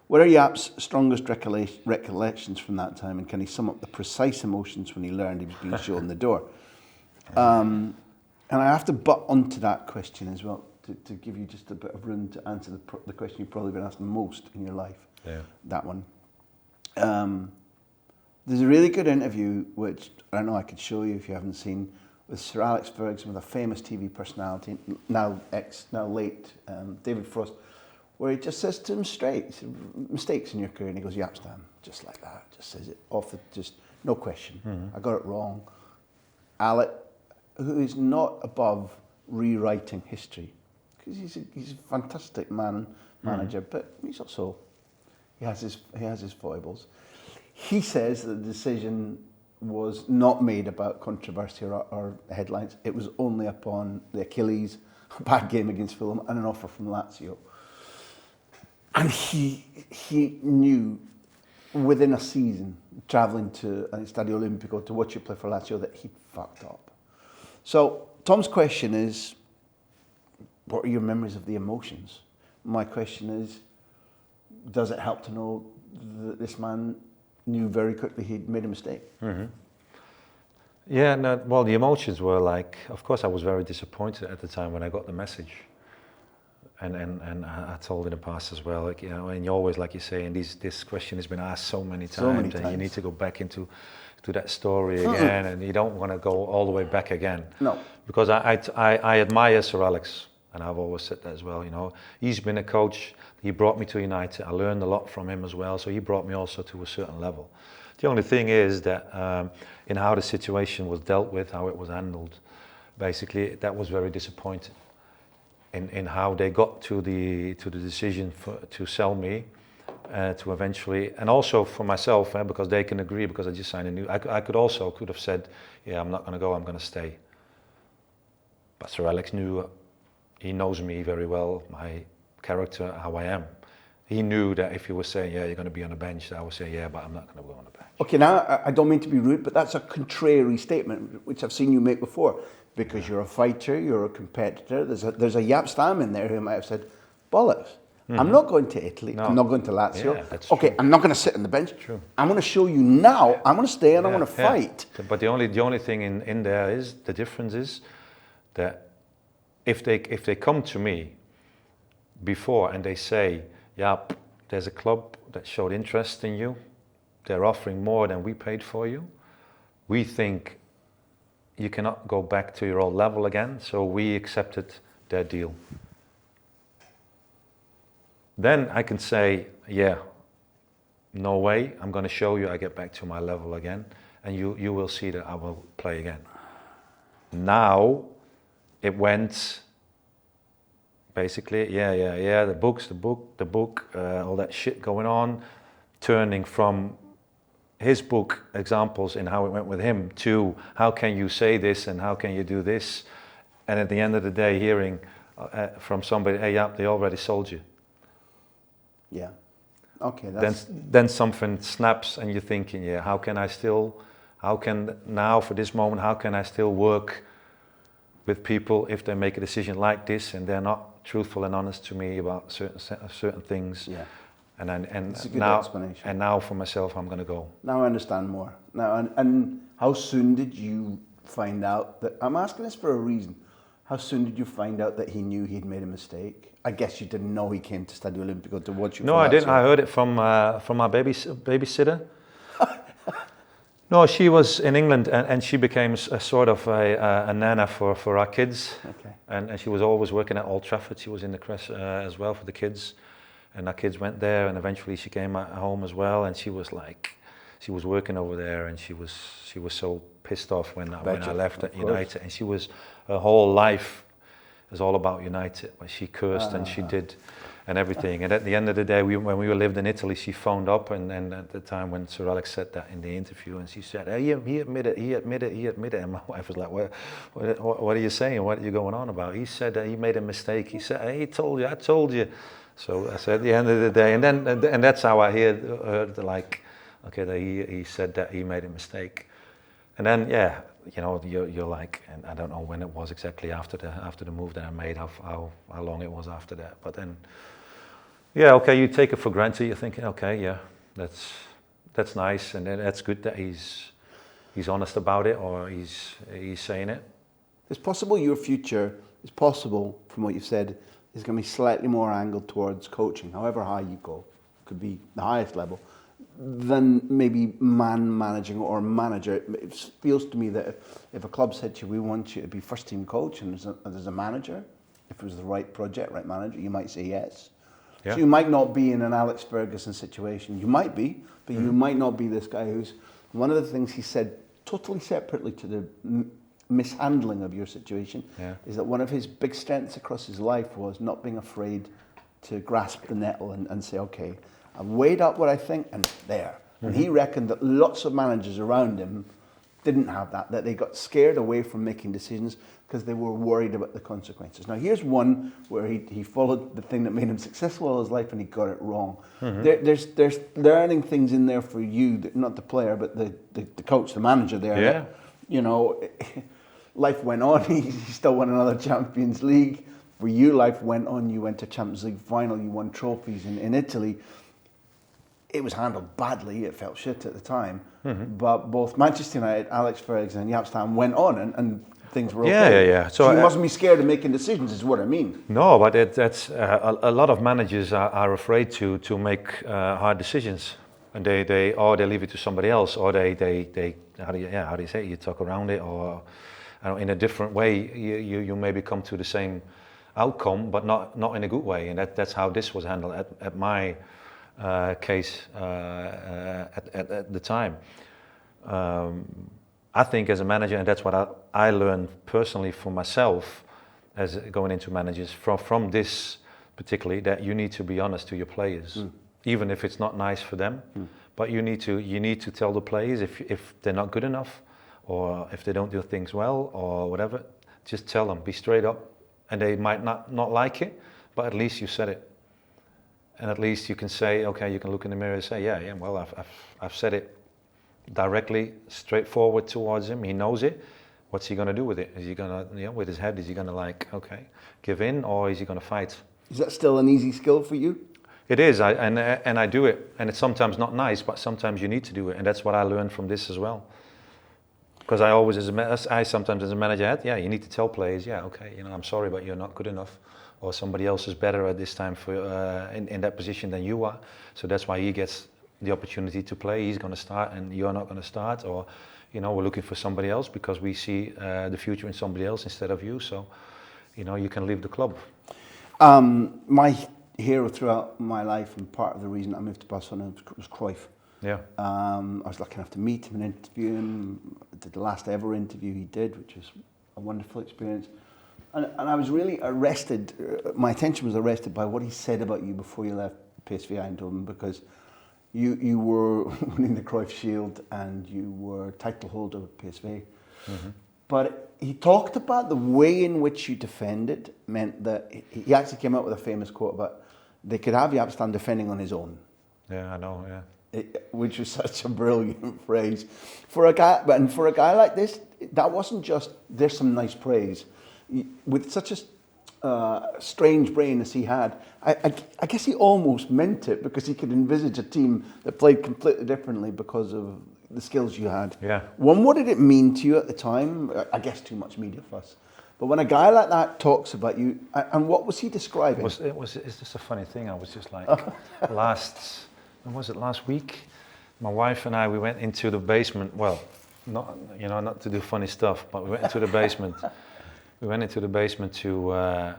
What are Jaap's strongest recollections from that time, and can he sum up the precise emotions when he learned he was being shown the door? And I have to butt onto that question as well to give you just a bit of room to answer the question you've probably been asked the most in your life. Yeah. That one. There's a really good interview, which I don't know, I could show you if you haven't seen, with Sir Alex Ferguson, with a famous TV personality, now late, David Frost, where he just says to him straight, mistakes in your career, and he goes, Jaap Stam, just like that, just says it off just no question. I got it wrong. Alex, who is not above rewriting history, because he's a fantastic manager, but he's also, he has his foibles. He says that the decision was not made about controversy or headlines. It was only upon the Achilles, a bad game against Fulham, and an offer from Lazio. And he knew within a season, travelling to Stadio Olimpico to watch you play for Lazio, that he'd fucked up. So Tom's question is, what are your memories of the emotions? My question is, does it help to know that this man knew very quickly he'd made a mistake? Yeah, no, well, the emotions were like, of course I was very disappointed at the time when I got the message. And I told in the past as well, like, and you always, like you say, and this question has been asked so many times, and you need to go back into that story again, and you don't want to go all the way back again. No. Because I admire Sir Alex, and I've always said that as well, He's been a coach, he brought me to United, I learned a lot from him as well, so he brought me also to a certain level. The only thing is that in how the situation was dealt with, how it was handled, basically that was very disappointing. In how they got to the decision to sell me, to eventually, and also for myself, because they can agree, because I just signed a new. I could have said, yeah, I'm not going to go, I'm going to stay. But Sir Alex knew, he knows me very well, my character, how I am. He knew that if he was saying, yeah, you're going to be on the bench, I would say, yeah, but I'm not going to go on the bench. Okay, now I don't mean to be rude, but that's a contrary statement, which I've seen you make before. Because you're a fighter, you're a competitor. There's a Jaap Stam in there who might have said, bollocks, I'm not going to Italy, I'm not going to Lazio. Yeah, that's okay, true. I'm not going to sit on the bench. True. I'm going to show you now, I'm going to stay and I'm going to fight. But the only thing in there is, the difference is that if they come to me before and they say, yeah, there's a club that showed interest in you, they're offering more than we paid for you, we think you cannot go back to your old level again, so we accepted their deal. Then I can say, yeah, no way, I'm going to show you I get back to my level again, and you will see that I will play again. Now, it went, basically, the book, all that shit going on, turning from his book examples in how it went with him to how can you say this and how can you do this, and at the end of the day hearing from somebody, hey, yeah, they already sold you. Yeah. Okay. That's Then something snaps and you're thinking, yeah, how can now for this moment, how can I still work with people if they make a decision like this and they're not truthful and honest to me about certain things. Yeah. And it's a good now, explanation. and now for myself, I'm going to go. Now I understand more. Now, and how soon did you find out that? I'm asking this for a reason. How soon did you find out that he knew he'd made a mistake? I guess you didn't know he came to Stadio Olimpico to watch you. No, I didn't. I heard it from my babysitter. No, she was in England and she became a sort of a nana for our kids. Okay. And she was always working at Old Trafford. She was in the crèche as well for the kids. And our kids went there, and eventually she came at home as well. And she was working over there, and she was so pissed off when I left at United. And her whole life was all about United. But she cursed and she did, and everything. And at the end of the day, when we lived in Italy, she phoned up, and at the time when Sir Alex said that in the interview, and she said, hey, he admitted. And my wife was like, what are you saying? What are you going on about? He said that he made a mistake. He said, hey, I told you. So I said at the end of the day, and that's how I heard like, okay, that he said that he made a mistake. And then, yeah, you know, you're like, and I don't know when it was exactly after the move that I made, how long it was after that. But then, yeah, okay, you take it for granted. You're thinking, okay, yeah, that's nice, and then that's good that he's honest about it, or he's saying it. It's possible your future is possible, from what you've said, is going to be slightly more angled towards coaching, however high you go, could be the highest level, than maybe managing or manager. It feels to me that if a club said to you, we want you to be first team coach and there's a manager, if it was the right project, right manager, you might say yes. Yeah. So you might not be in an Alex Ferguson situation. You might be, but you might not be this guy who's... One of the things he said totally separately to the mishandling of your situation is that one of his big strengths across his life was not being afraid to grasp the nettle and say, okay, I've weighed up what I think and there. And he reckoned that lots of managers around him didn't have that they got scared away from making decisions because they were worried about the consequences. Now here's one where he followed the thing that made him successful in his life and he got it wrong. There's learning things in there for you, not the player, but the coach, the manager there. Yeah. That, you know, life went on. He still won another Champions League. For you, life went on. You went to Champions League final. You won trophies in Italy. It was handled badly. It felt shit at the time. But both Manchester United, Alex Ferguson and Jaap Stam went on and things were okay. Yeah. So you mustn't be scared of making decisions is what I mean. No, but that's a lot of managers are afraid to make hard decisions. And they leave it to somebody else, or they how do you say it? You talk around it, or in a different way. You maybe come to the same outcome, but not in a good way. And that's how this was handled at my case at the time. I think as a manager, and that's what I learned personally for myself as going into managers from this particularly, that you need to be honest to your players. Even if it's not nice for them, but you need to tell the players if they're not good enough, or if they don't do things well, or whatever. Just tell them, be straight up, and they might not like it, but at least you said it, and at least you can say, okay, you can look in the mirror and say, yeah, well, I've said it directly, straightforward towards him. He knows it. What's he going to do with it? Is he going to, with his head, is he going to give in, or is he going to fight? Is that still an easy skill for you? It is, and I do it, and it's sometimes not nice, but sometimes you need to do it, and that's what I learned from this as well. Because I sometimes as a manager, you need to tell players, okay, I'm sorry, but you're not good enough, or somebody else is better at this time for in that position than you are, so that's why he gets the opportunity to play. He's going to start, and you're not going to start, or we're looking for somebody else because we see the future in somebody else instead of you. So, you can leave the club. My hero throughout my life, and part of the reason I moved to Barcelona was Cruyff. Yeah. I was lucky enough to meet him and interview him. I did the last ever interview he did, which was a wonderful experience. And I was really arrested. My attention was arrested by what he said about you before you left PSV Eindhoven, because You were winning the Cruyff Shield and you were title holder with PSV. But he talked about the way in which you defended meant that he actually came out with a famous quote about they could have Jaap Stam defending on his own. Yeah, I know. Yeah. Which was such a brilliant phrase for a guy like this. That wasn't just there's some nice praise. With such a strange brain as he had, I guess he almost meant it because he could envisage a team that played completely differently because of the skills you had. Yeah. One, what did it mean to you at the time? I guess too much media fuss. But when a guy like that talks about you, and what was he describing? It's just a funny thing. I was just like when was it, last week? My wife and I, we went into the basement. Well, not to do funny stuff, but we went into the basement. We went into the basement to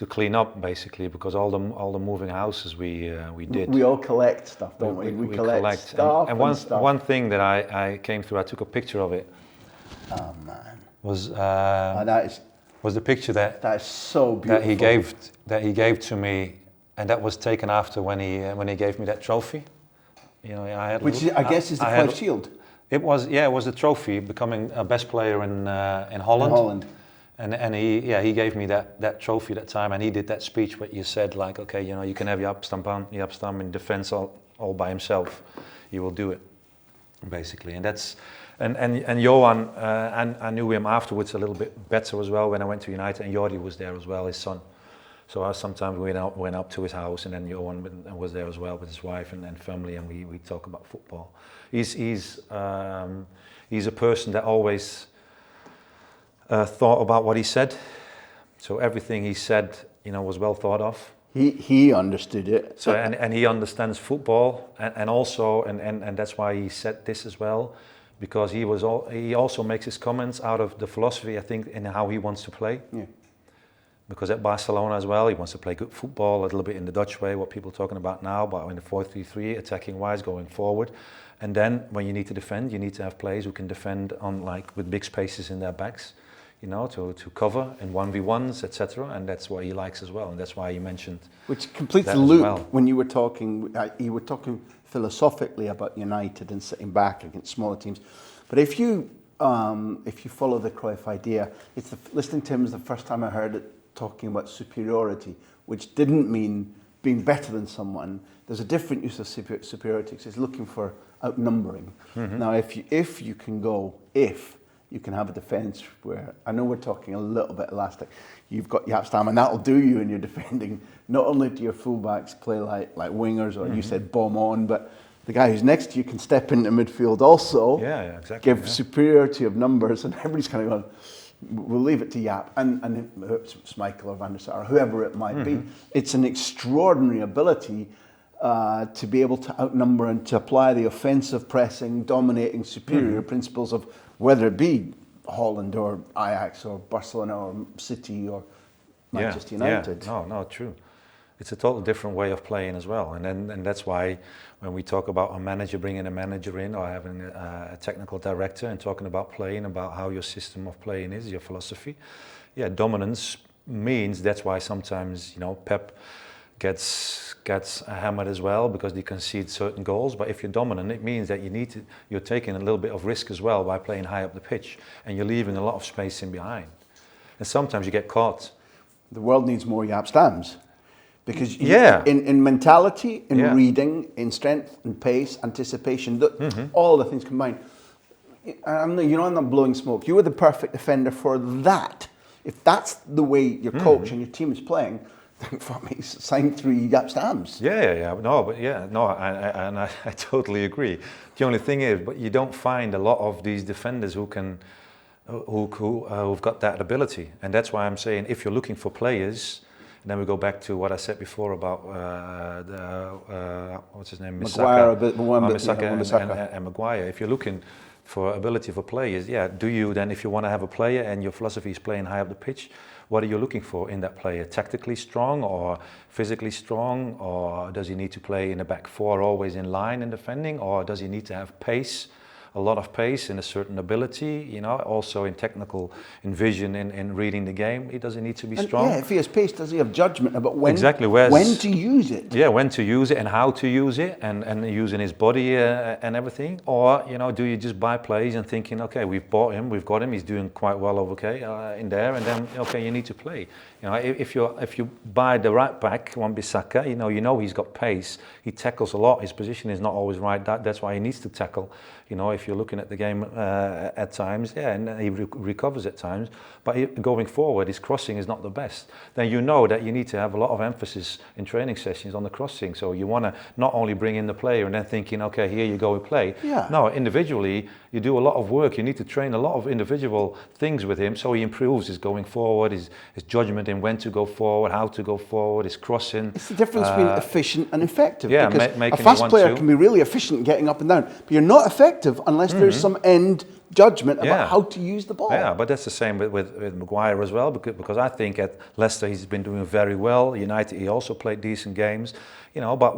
clean up, basically, because all the moving houses we did. We all collect stuff, don't we? We collect stuff. And one thing that I came through, I took a picture of it. Oh man! Was the picture that is so beautiful that he gave to me, and that was taken after when he gave me that trophy. You know, I guess is the Cruyff Shield. It was the trophy, becoming a best player in Holland. And he gave me that trophy that time, and he did that speech where you said, like, okay, you know, you can have Jaap Stam in defense all by himself. You will do it, basically. And that's and Johan, I knew him afterwards a little bit better as well when I went to United, and Jordi was there as well, his son. So I sometimes went up to his house, and then Johan was there as well with his wife and family, and we talk about football. He's a person that always thought about what he said. So everything he said, you know, was well thought of. He understood it. So and he understands football, and also and that's why he said this as well, because he also makes his comments out of the philosophy, I think, in how he wants to play. Yeah. Because at Barcelona as well, he wants to play good football, a little bit in the Dutch way, what people are talking about now, but in the 4-3-3, attacking-wise, going forward. And then when you need to defend, you need to have players who can defend with big spaces in their backs, you know, to cover in 1v1s, etc. And that's what he likes as well, and that's why he mentioned. Which completes the loop when you were talking. You were talking philosophically about United and sitting back against smaller teams, but if you follow the Cruyff idea, listening to him is the first time I heard it talking about superiority, which didn't mean being better than someone. There's a different use of superiority. It's looking for outnumbering. Mm-hmm. Now, if you can have a defence where, I know we're talking a little bit elastic, you've got Jaap Stam, and that'll do you in your defending. Not only do your fullbacks play like wingers, or you said bomb on, but the guy who's next to you can step into midfield also. Yeah, exactly. Give superiority of numbers, and everybody's kind of going, we'll leave it to Jaap, and Schmeichel or Van der Sar, or whoever it might be. It's an extraordinary ability to be able to outnumber and to apply the offensive pressing, dominating, superior principles of whether it be Holland or Ajax or Barcelona or City or Manchester United. Yeah. No, true. It's a totally different way of playing as well, and that's why when we talk about a manager, bringing a manager in, or having a technical director, and talking about playing, about how your system of playing is, your philosophy, dominance means, that's why sometimes, you know, Pep gets hammered as well because they concede certain goals. But if you're dominant, it means that you're taking a little bit of risk as well by playing high up the pitch, and you're leaving a lot of space in behind, and sometimes you get caught. The world needs more Jaap Stams. Because in mentality, in reading, in strength and pace, anticipation, all the things combined. I'm not blowing smoke. You are the perfect defender for that. If that's the way your coach and your team is playing, then for me, sign 3 Jaap Stams. I totally agree. The only thing is, but you don't find a lot of these defenders who've got that ability, and that's why I'm saying, if you're looking for players. And then we go back to what I said before about what's his name, Maguire, and Maguire. If you're looking for ability for players, do you then, if you want to have a player and your philosophy is playing high up the pitch, what are you looking for in that player? Tactically strong or physically strong, or does he need to play in the back 4 always in line in defending, or does he need to have pace, a lot of pace and a certain ability, you know, also in technical, in vision, in reading the game. He doesn't need to be strong. Yeah, if he has pace, does he have judgment about when, exactly, when to use it? Yeah, when to use it and how to use it, and using his body and everything. Or, you know, do you just buy plays and thinking, okay, we've bought him, we've got him, he's doing quite well in there, and then, okay, you need to play. You know, if you buy the right back, Wan-Bissaka, you know he's got pace, he tackles a lot, his position is not always right, that's why he needs to tackle. You know, if you're looking at the game at times, yeah, and he recovers at times, but going forward, his crossing is not the best. Then you know that you need to have a lot of emphasis in training sessions on the crossing. So you want to not only bring in the player and then thinking, okay, here you go and play. Yeah. No, individually, you do a lot of work. You need to train a lot of individual things with him so he improves his going forward, his judgment in when to go forward, how to go forward, his crossing. It's the difference between efficient and effective. Yeah, because making a fast player 1-2. can be really efficient getting up and down, but you're not effective unless there's some end judgment about how to use the ball. Yeah, but that's the same with Maguire as well, because I think at Leicester he's been doing very well. United he also played decent games, you know. But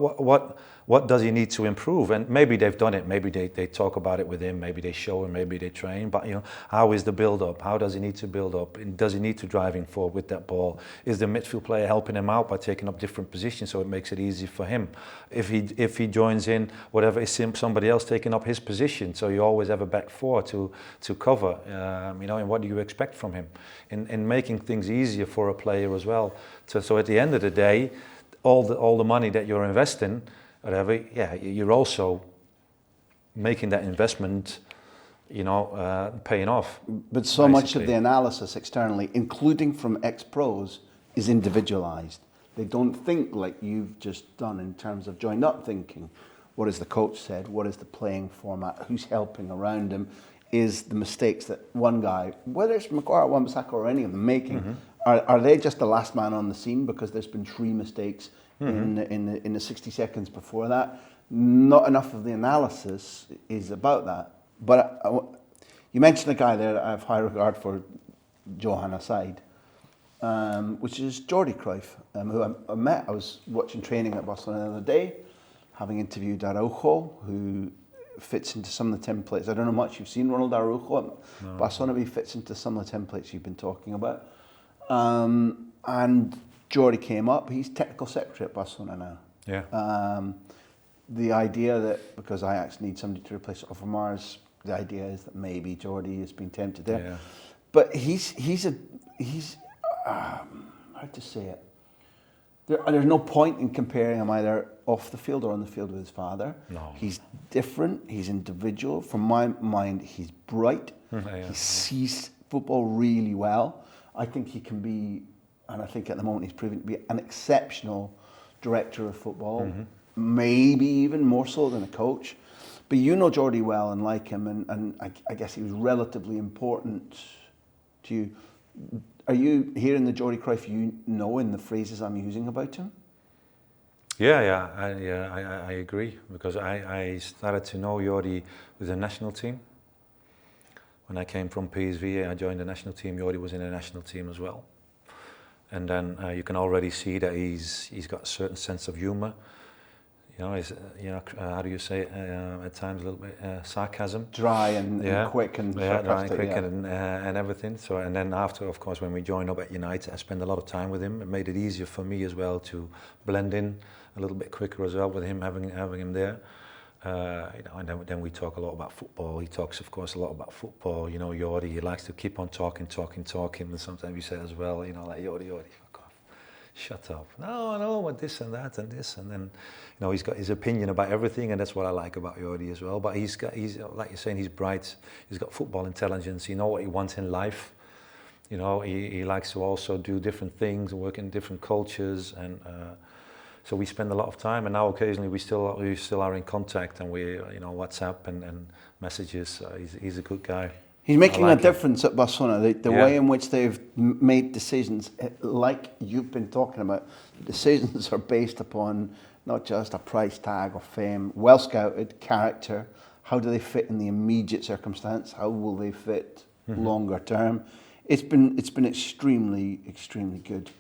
what does he need to improve? And maybe they've done it. Maybe they talk about it with him. Maybe they show him. Maybe they train. But you know, how is the build up? How does he need to build up? And does he need to drive in forward with that ball? Is the midfield player helping him out by taking up different positions so it makes it easy for him? If he joins in, whatever, is somebody else taking up his position, so you always have a back four to cover. You know, and what do you expect from him in making things easier for a player as well? So at the end of the day, all the money that you're investing, whatever, yeah, you're also making that investment, you know, paying off. But so much of the analysis externally, including from ex-pros, is individualised. They don't think like you've just done in terms of joined up thinking. What has the coach said? What is the playing format? Who's helping around him? Is the mistakes that one guy, whether it's Maguire, Wan-Bissaka or any of them making, are they just the last man on the scene because there's been 3 mistakes in the 60 seconds before that? Not enough of the analysis is about that. But you mentioned a guy there that I have high regard for, Johan aside, which is Jordi Cruyff, who I met. I was watching training at Barcelona the other day, having interviewed Araujo, who fits into some of the templates. I don't know much you've seen Ronald Araujo at Barcelona, but he fits into some of the templates you've been talking about. And Jordi came up. He's technical secretary at Barcelona now. Yeah. The idea that because Ajax need somebody to replace Overmars, the idea is that maybe Jordi has been tempted there. Yeah. But he's how to say it? There's no point in comparing him either off the field or on the field with his father. No. He's different. He's individual. From my mind, he's bright. Yeah. He sees football really well. I think he can be, and I think at the moment he's proven to be an exceptional director of football. Maybe even more so than a coach. But you know Jordi well and like him, and I guess he was relatively important to you. Are you hearing the Jordi Cruyff you know in the phrases I'm using about him? Yeah, I agree, because I started to know Jordi with the national team. When I came from PSV, I joined the national team. Jordi was in the national team as well, and then you can already see that he's got a certain sense of humour. You know, how do you say it? At times a little bit sarcasm, dry and quick and dry and quick and everything. So, and then after, of course, when we joined up at United, I spent a lot of time with him. It made it easier for me as well to blend in a little bit quicker as well with him, having him there. You know, and then we talk a lot about football. He talks, of course, a lot about football. You know, Jordi, he likes to keep on talking, and sometimes he says as well, you know, like Jordi, fuck off, shut up. No, but this and that and this, and then, you know, he's got his opinion about everything, and that's what I like about Jordi as well. But he's like you're saying, he's bright. He's got football intelligence. He knows what he wants in life. You know, he likes to also do different things, work in different cultures, and. So we spend a lot of time, and now occasionally we still are in contact, and we, you know, WhatsApp and messages. He's a good guy. He's making a difference at Barcelona. The way in which they've made decisions, like you've been talking about, decisions are based upon not just a price tag or fame, well scouted, character. How do they fit in the immediate circumstance? How will they fit longer term? It's been extremely, extremely good.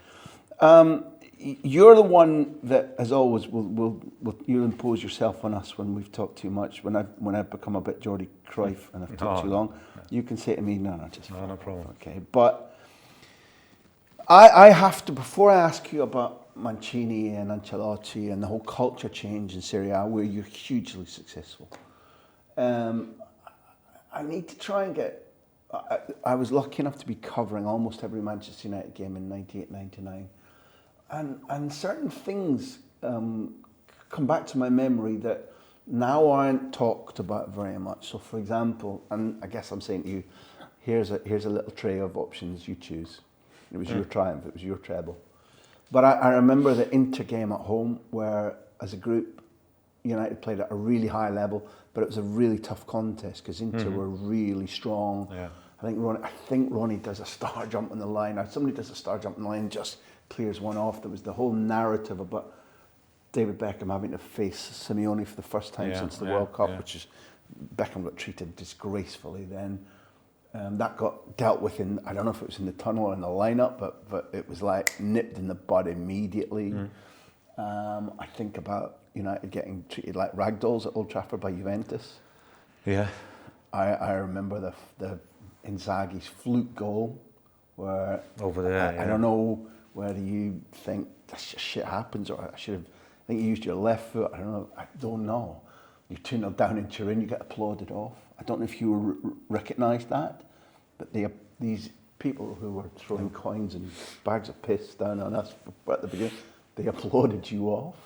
you're the one that, as always, will you impose yourself on us when we've talked too much. When I've become a bit Jordi Cruyff and I've talked too long, you can say to me, no, just no problem. Okay, but I have to, before I ask you about Mancini and Ancelotti and the whole culture change in Serie A, where you're hugely successful, I need to try and get. I was lucky enough to be covering almost every Manchester United game in 98, 99. And certain things come back to my memory that now aren't talked about very much. So, for example, and I guess I'm saying to you, here's a little tray of options, you choose. It was your triumph, it was your treble. But I remember the Inter game at home where, as a group, United played at a really high level, but it was a really tough contest because Inter were really strong. Yeah. I think Ronnie does a star jump on the line. Now, somebody does a star jump on the line, just clears one off. There was the whole narrative about David Beckham having to face Simeone for the first time since the World Cup, which is, Beckham got treated disgracefully then. That got dealt with in, I don't know if it was in the tunnel or in the lineup, but it was like nipped in the bud immediately. I think about United getting treated like ragdolls at Old Trafford by Juventus. Yeah. I remember the Inzaghi's fluke goal where over there. I don't know whether you think this just shit happens or I think you used your left foot. I don't know. You're 2-0 down in Turin, you get applauded off. I don't know if you recognised that, but these people who were throwing coins and bags of piss down on us at the beginning, they applauded you off.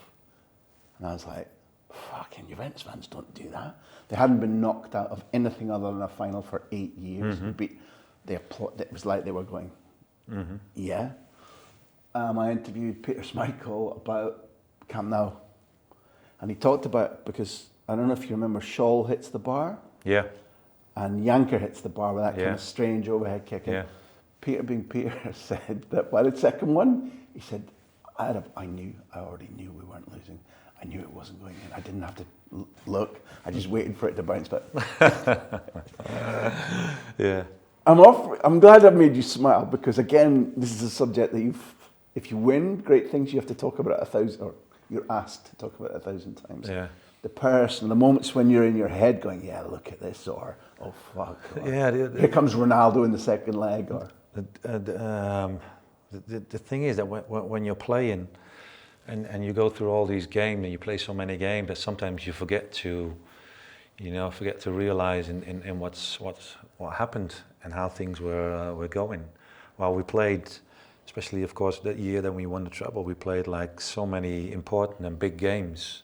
And I was like, fucking Juventus fans don't do that. They hadn't been knocked out of anything other than a final for 8 years. It was like they were going, yeah. I interviewed Peter Schmeichel about Camp Nou. And he talked about, because I don't know if you remember, Scholl hits the bar. Yeah. And Janker hits the bar with that kind of strange overhead kick. And Peter being Peter said that by the second one, he said, I already knew we weren't losing. I knew it wasn't going in. I didn't have to look. I just waited for it to bounce back. Yeah. I'm glad I've made you smile because, again, this is a subject that if you win great things, you have to talk about it 1,000, or you're asked to talk about it 1,000 times. Yeah. The moments when you're in your head going, yeah, look at this, or, oh, fuck. Or, here comes Ronaldo in the second leg. Or the thing is that when you're playing and you go through all these games and you play so many games that sometimes you forget to realize in what happened and how things were going. While we played, especially of course that year that we won the treble, we played like so many important and big games.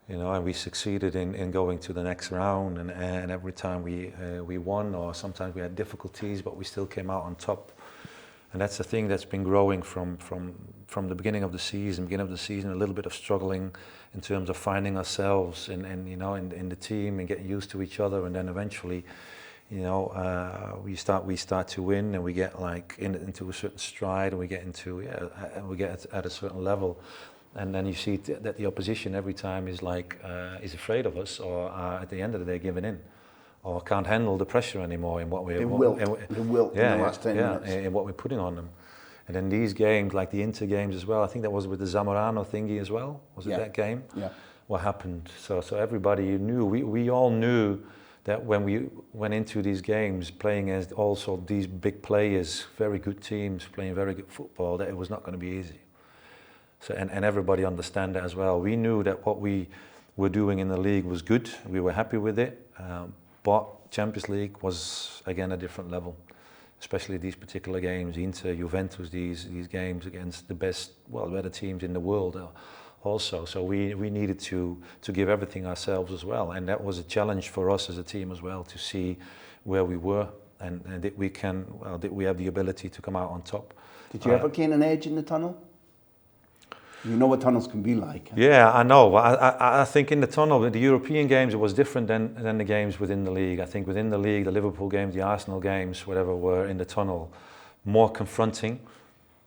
And we succeeded in going to the next round, and every time we won, or sometimes we had difficulties, but we still came out on top. And that's the thing that's been growing from the beginning of the season, a little bit of struggling in terms of finding ourselves in the team and getting used to each other, and then eventually, we start to win, and we get like into a certain stride, and we get at a certain level. And then you see that the opposition every time is afraid of us, or at the end of the day giving in, or can't handle the pressure anymore in what we're. They wilt in the last 10 minutes. In what we're putting on them. And then these games, like the Inter games as well, I think that was with the Zamorano thingy as well. Was it that game? Yeah. What happened? So everybody knew. We all knew that when we went into these games playing as also these big players, very good teams playing very good football, that it was not going to be easy. So and everybody understand that as well. We knew that what we were doing in the league was good. We were happy with it, but Champions League was again a different level, especially these particular games. Inter, Juventus, these games against the better teams in the world also. So we needed to give everything ourselves as well, and that was a challenge for us as a team as well, to see where we were and did we have the ability to come out on top. Did you ever gain an edge in the tunnel? You know what tunnels can be like. Huh? Yeah, I know. I think in the tunnel, the European games, it was different than the games within the league. I think within the league, the Liverpool games, the Arsenal games, whatever, were in the tunnel more confronting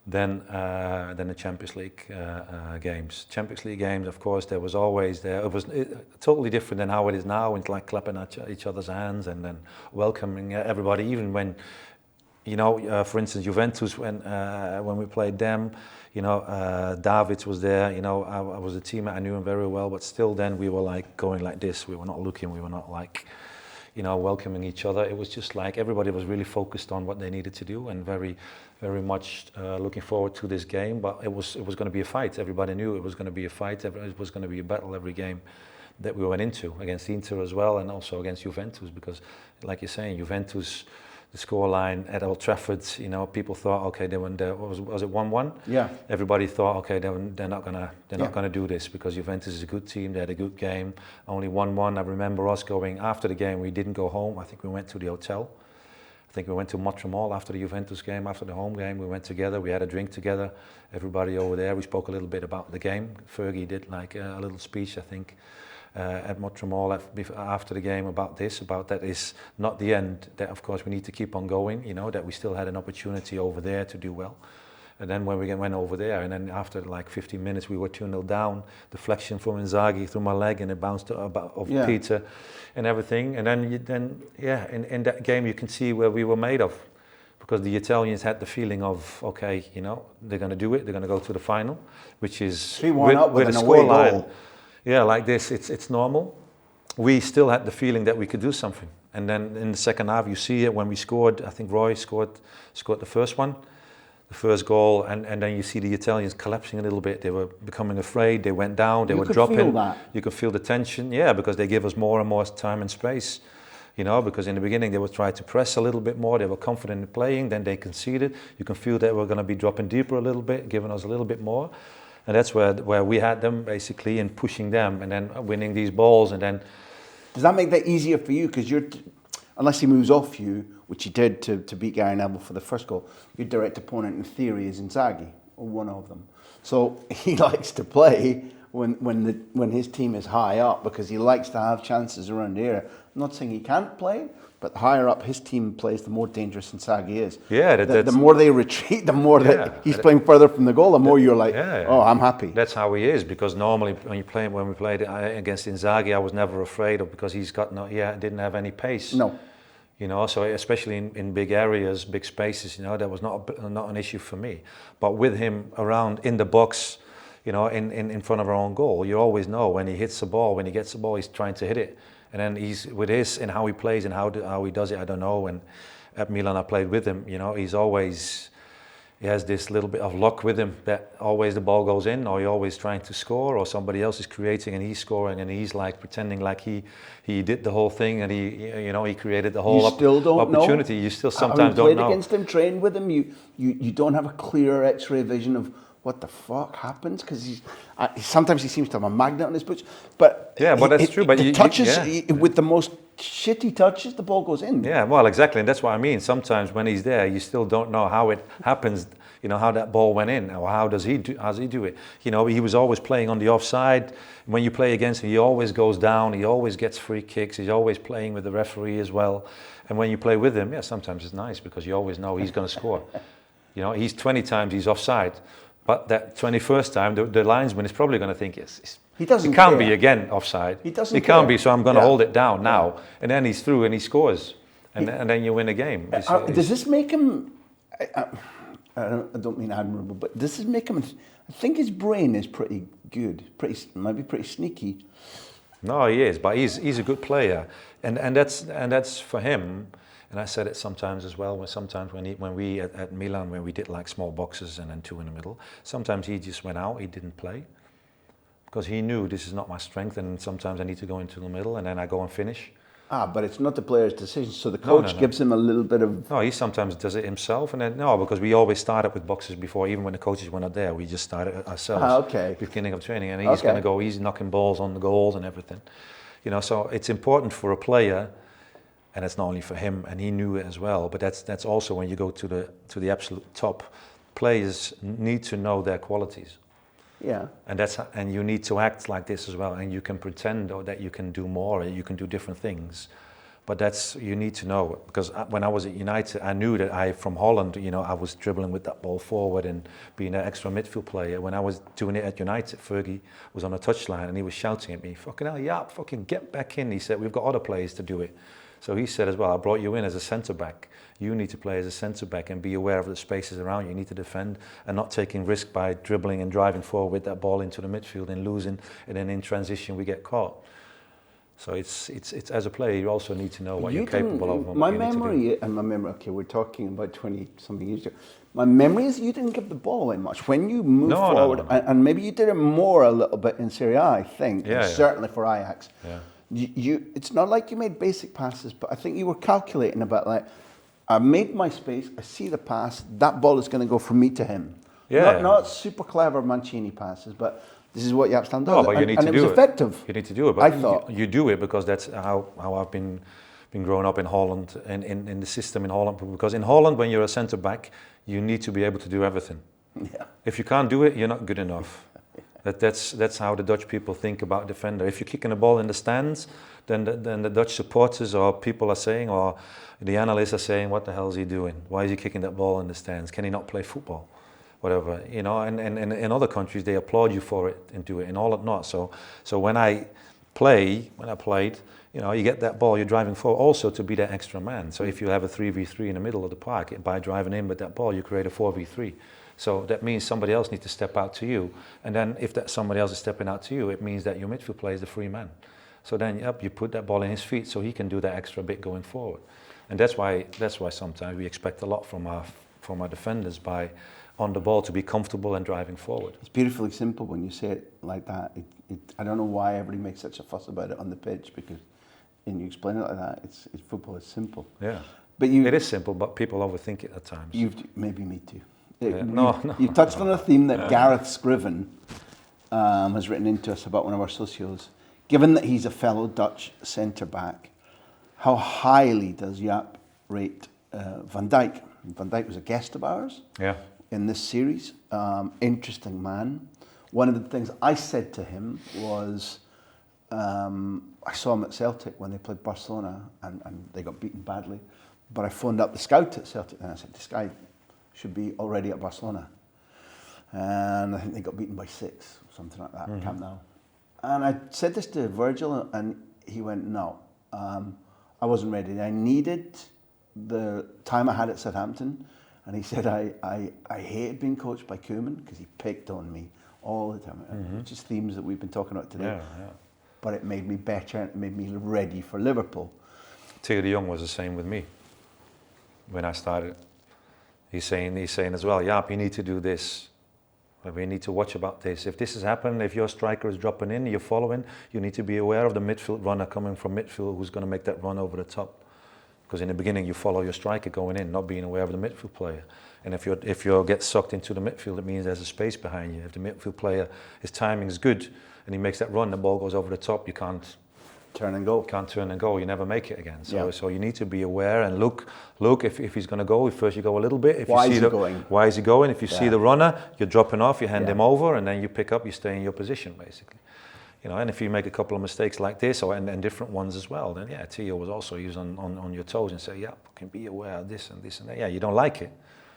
than the Champions League games. Champions League games, of course, there was always there. It was totally different than how it is now. It's like clapping at each other's hands and then welcoming everybody, even when for instance, Juventus, when we played them, Davids was there, I was a teammate, I knew him very well, but still then we were like going like this. We were not looking, we were not like, welcoming each other. It was just like everybody was really focused on what they needed to do and very, very much looking forward to this game. But it was going to be a fight. Everybody knew it was going to be a fight. It was going to be a battle every game that we went into, against Inter as well, and also against Juventus, because like you're saying, Juventus, the scoreline at Old Trafford, people thought, okay, they went there. Was it 1-1? Yeah. Everybody thought, okay, they're not gonna do this, because Juventus is a good team. They had a good game. Only 1-1. I remember us going after the game. We didn't go home. I think we went to the hotel. I think we went to Montreal after the Juventus game, after the home game. We went together. We had a drink together. Everybody over there. We spoke a little bit about the game. Fergie did like a little speech, I think, at Montreal after the game about that is not the end, that of course we need to keep on going, that we still had an opportunity over there to do well. And then when we went over there, and then after like 15 minutes we were 2-0 down, deflection from Inzaghi through my leg and it bounced off Peter and everything. And then in that game you can see where we were made of, because the Italians had the feeling of, okay, they're going to do it, they're going to go to the final, which is 3-1 up with a an away scoreline. goal. Yeah, like this, it's normal. We still had the feeling that we could do something. And then in the second half, you see it when we scored. I think Roy scored the first one, the first goal, and then you see the Italians collapsing a little bit. They were becoming afraid. They went down. They were dropping. You could feel that. You could feel the tension. Yeah, because they give us more and more time and space. Because in the beginning they would try to press a little bit more. They were confident in playing. Then they conceded. You can feel that we're going to be dropping deeper a little bit, giving us a little bit more. And that's where we had them basically, in pushing them and then winning these balls. And then, does that make that easier for you? Because unless he moves off you, which he did to beat Gary Neville for the first goal, your direct opponent in theory is Inzaghi, or one of them. So he likes to play when his team is high up, because he likes to have chances around the area. I'm not saying he can't play, but the higher up his team plays, the more dangerous Inzaghi is. Yeah, the more they retreat, the more that he's playing further from the goal, the more you're like, oh, I'm happy. That's how he is, because normally when we played against Inzaghi, I was never afraid of, because he's got didn't have any pace. No. So especially in big areas, big spaces, that was not an issue for me. But with him around in the box, in front of our own goal, you always know when he hits the ball, when he gets the ball, he's trying to hit it. And then he's with his and how he plays and how he does it, I don't know. And at Milan, I played with him. He has this little bit of luck with him, that always the ball goes in, or he's always trying to score, or somebody else is creating and he's scoring, and he's like pretending like he did the whole thing, and he created the whole opportunity. You still sometimes don't know. Played against him, trained with him. You don't have a clear X-ray vision of what the fuck happens, because sometimes he seems to have a magnet on his boots. But that's true. But the touches with the most shitty touches, the ball goes in. Yeah, well, exactly, and that's what I mean. Sometimes when he's there, you still don't know how it happens. How that ball went in, or how does he do it? He was always playing on the offside. When you play against him, he always goes down. He always gets free kicks. He's always playing with the referee as well. And when you play with him, sometimes it's nice, because you always know he's going to score. He's 20 times he's offside. But that 21st time, the linesman is probably going to think, he doesn't. It can't be again offside. He doesn't. It can't be, so I'm going to hold it down now. And then he's through and he scores, and then you win a game. Does this make him? I don't mean admirable, but does this make him? I think his brain is pretty good. Maybe pretty sneaky. No, he is, but he's a good player, and that's for him. And I said it sometimes as well. When we at Milan, when we did like small boxes and then two in the middle, sometimes he just went out. He didn't play, because he knew this is not my strength, and sometimes I need to go into the middle, and then I go and finish. But it's not the player's decision. So the coach gives him a little bit of. No, he sometimes does it himself, and then because we always started with boxes before, even when the coaches were not there, we just started it ourselves. Beginning of training, and he's going to go. He's knocking balls on the goals and everything. So it's important for a player. And it's not only for him, and he knew it as well. But that's also when you go to the absolute top. Players need to know their qualities. Yeah. And you need to act like this as well. And you can pretend that you can do more, or you can do different things. But you need to know, because when I was at United, I knew that from Holland, I was dribbling with that ball forward and being an extra midfield player. When I was doing it at United, Fergie was on a touchline and he was shouting at me, "Fucking hell, Jaap, fucking get back in." He said, "We've got other players to do it." So he said as well, I brought you in as a centre back. You need to play as a centre back and be aware of the spaces around you. You need to defend and not taking risk by dribbling and driving forward with that ball into the midfield and losing, and then in transition we get caught. So it's as a player you also need to know what you're capable of. My memory, okay, we're talking about 20-something years ago. My memory is you didn't give the ball away much. When you moved forward, no. And maybe you did it more a little bit in Serie A, I think, certainly for Ajax. Yeah. It's not like you made basic passes, but I think you were calculating about like, I made my space, I see the pass, that ball is going to go from me to him. Not super clever Mancini passes, but this is what Jaap Stam does. No, but you need to do it. And it was effective. You need to do it, but I thought you do it because that's how I've been growing up in Holland and in the system in Holland. Because in Holland, when you're a centre back, you need to be able to do everything. Yeah. If you can't do it, you're not good enough. That's how the Dutch people think about defender. If you're kicking a ball in the stands, then the Dutch supporters or people are saying, or the analysts are saying, what the hell is he doing? Why is he kicking that ball in the stands? Can he not play football? Whatever, you know. And in other countries they applaud you for it and do it. In Holland, not. So when I played, you know, you get that ball, you're driving forward also to be that extra man. So if you have a 3v3 in the middle of the park, by driving in with that ball, you create a 4v3. So that means somebody else needs to step out to you. And then if that somebody else is stepping out to you, it means that your midfield player is the free man. So then you put that ball in his feet so he can do that extra bit going forward. And that's why sometimes we expect a lot from our defenders by on the ball to be comfortable and driving forward. It's beautifully simple when you say it like that. I don't know why everybody makes such a fuss about it on the pitch, because when you explain it like that, it's football is simple. Yeah, but it is simple, but people overthink it at times. Maybe me too. No. You've touched on a theme that Gareth Scriven has written into us about one of our socios. Given that he's a fellow Dutch centre-back, how highly does Jaap rate Van Dijk? Van Dijk was a guest of ours in this series. Interesting man. One of the things I said to him was, I saw him at Celtic when they played Barcelona and they got beaten badly. But I phoned up the scout at Celtic and I said, this guy should be already at Barcelona. And I think they got beaten by 6, something like that, Camp Nou. And I said this to Virgil and he went, no, I wasn't ready. I needed the time I had at Southampton. And he said, I hated being coached by Koeman because he picked on me all the time, which is themes that we've been talking about today. Yeah. But it made me better and it made me ready for Liverpool. Theo de Jong was the same with me when I started. He's saying as well, Jaap, you need to do this. We need to watch about this. If this has happened, if your striker is dropping in, you're following, you need to be aware of the midfield runner coming from midfield who's going to make that run over the top. Because in the beginning you follow your striker going in, not being aware of the midfield player. And if you get sucked into the midfield, it means there's a space behind you. If the midfield player, his timing is good, and he makes that run, the ball goes over the top, you can't turn and go. You never make it again. So you need to be aware and look if he's going to go. First you go a little bit. Why is he going? Why is he going? If you see the runner, you're dropping off, you hand him over, and then you pick up, you stay in your position basically. You know, and if you make a couple of mistakes like this, and different ones as well, then Theo was also used on your toes and say, you can be aware of this and this and that. Yeah, you don't like it,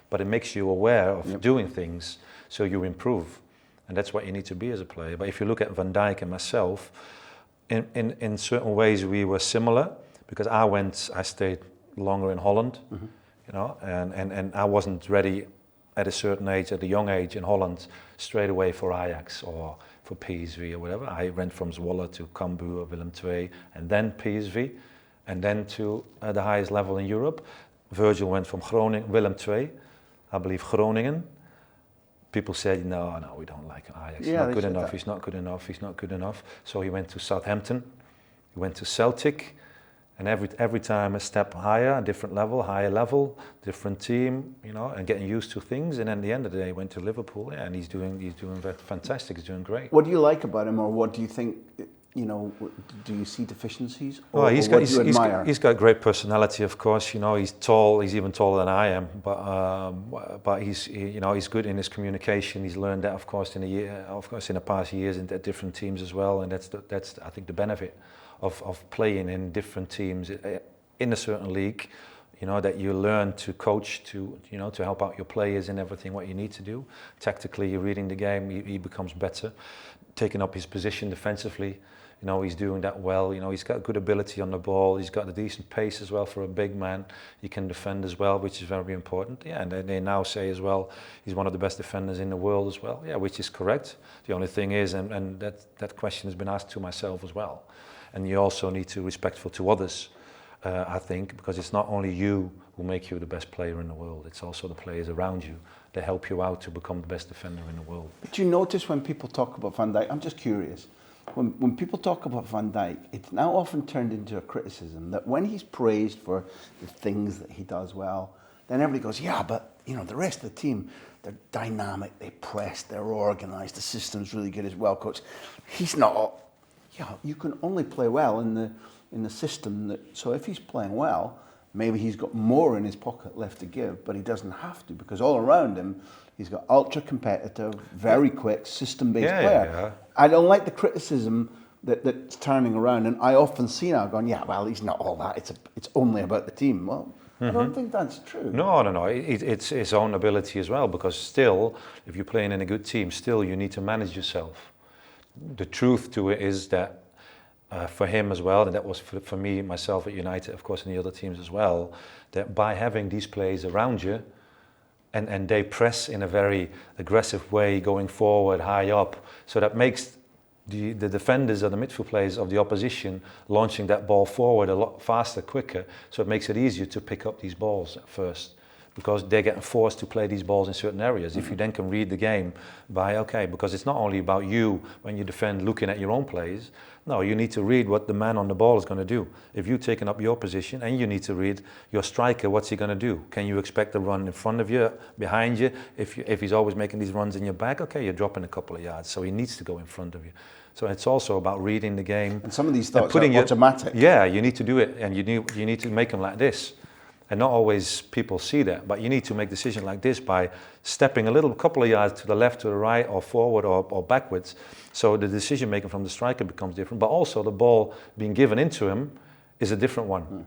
but it makes you aware of doing things so you improve. And that's what you need to be as a player. But if you look at Van Dijk and myself, in certain ways we were similar, because I stayed longer in Holland, you know, and I wasn't ready at a certain age, at a young age in Holland, straight away for Ajax or for PSV or whatever. I went from Zwolle to Cambuur, Willem II, and then PSV, and then to the highest level in Europe. Virgil went from Willem II, I believe Groningen. People said, no, we don't like Ajax. He's not good enough. So he went to Southampton, he went to Celtic, and every time a step higher, a different level, higher level, different team, you know, and getting used to things. And then at the end of the day, he went to Liverpool, and he's doing fantastic. He's doing great. What do you like about him, or what do you think? You know, do you see deficiencies? Or he's got great personality, of course. You know, he's tall. He's even taller than I am. But he's good in his communication. He's learned that, of course, in the past years and at different teams as well. And that's I think the benefit of playing in different teams in a certain league. You know, that you learn to coach, to help out your players and everything what you need to do. Tactically, you're reading the game. He becomes better, taking up his position defensively. You know, he's doing that well. You know, he's got good ability on the ball. He's got a decent pace as well for a big man. He can defend as well, which is very important. Yeah, and they now say as well, he's one of the best defenders in the world as well. Yeah, which is correct. The only thing is, and that question has been asked to myself as well. And you also need to be respectful to others, I think, because it's not only you who make you the best player in the world. It's also the players around you that help you out to become the best defender in the world. But you notice when people talk about Van Dijk, I'm just curious, when people talk about Van Dijk, it's now often turned into a criticism that when he's praised for the things that he does well, then everybody goes, yeah, but you know, the rest of the team, they're dynamic, they press, they're organised, the system's really good as well, coach. He's not. Yeah, you can only play well in the system that. So if he's playing well, maybe he's got more in his pocket left to give, but he doesn't have to, because all around him, he's got ultra competitive, very quick, system-based player. Yeah. I don't like the criticism that's turning around, and I often see now going, yeah, well, he's not all that. It's only about the team. Well, I don't think that's true. No. It's his own ability as well, because still, if you're playing in a good team, still you need to manage yourself. The truth to it is that for him as well, and that was for me, myself at United, of course, and the other teams as well, that by having these players around you, and they press in a very aggressive way going forward, high up, so that makes the defenders or the midfield players of the opposition launching that ball forward a lot faster, quicker, so it makes it easier to pick up these balls at first, because they're getting forced to play these balls in certain areas. If you then can read the game because it's not only about you when you defend looking at your own plays. No, you need to read what the man on the ball is going to do. If you've taken up your position, and you need to read your striker, what's he going to do? Can you expect a run in front of you, behind you? If he's always making these runs in your back, okay, you're dropping a couple of yards, so he needs to go in front of you. So it's also about reading the game. And some of these thoughts are automatic. Yeah, you need to do it, and you need to make them like this. And not always people see that, but you need to make decisions like this by stepping a couple of yards to the left, to the right, or forward, or backwards. So the decision making from the striker becomes different, but also the ball being given into him is a different one.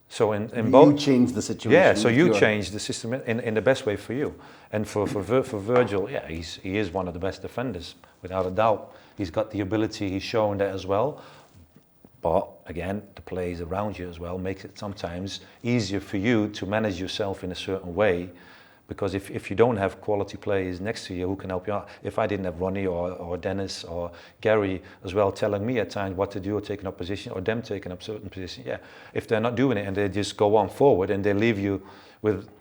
So in both, you change the situation. Yeah, so you change the system in the best way for you. And for Virgil, yeah, he is one of the best defenders without a doubt. He's got the ability. He's shown that as well. But again, the plays around you as well makes it sometimes easier for you to manage yourself in a certain way, because if you don't have quality players next to you who can help you out, if I didn't have Ronnie or Dennis or Gary as well telling me at times what to do or taking up position, or them taking up certain position, yeah, if they're not doing it and they just go on forward and they leave you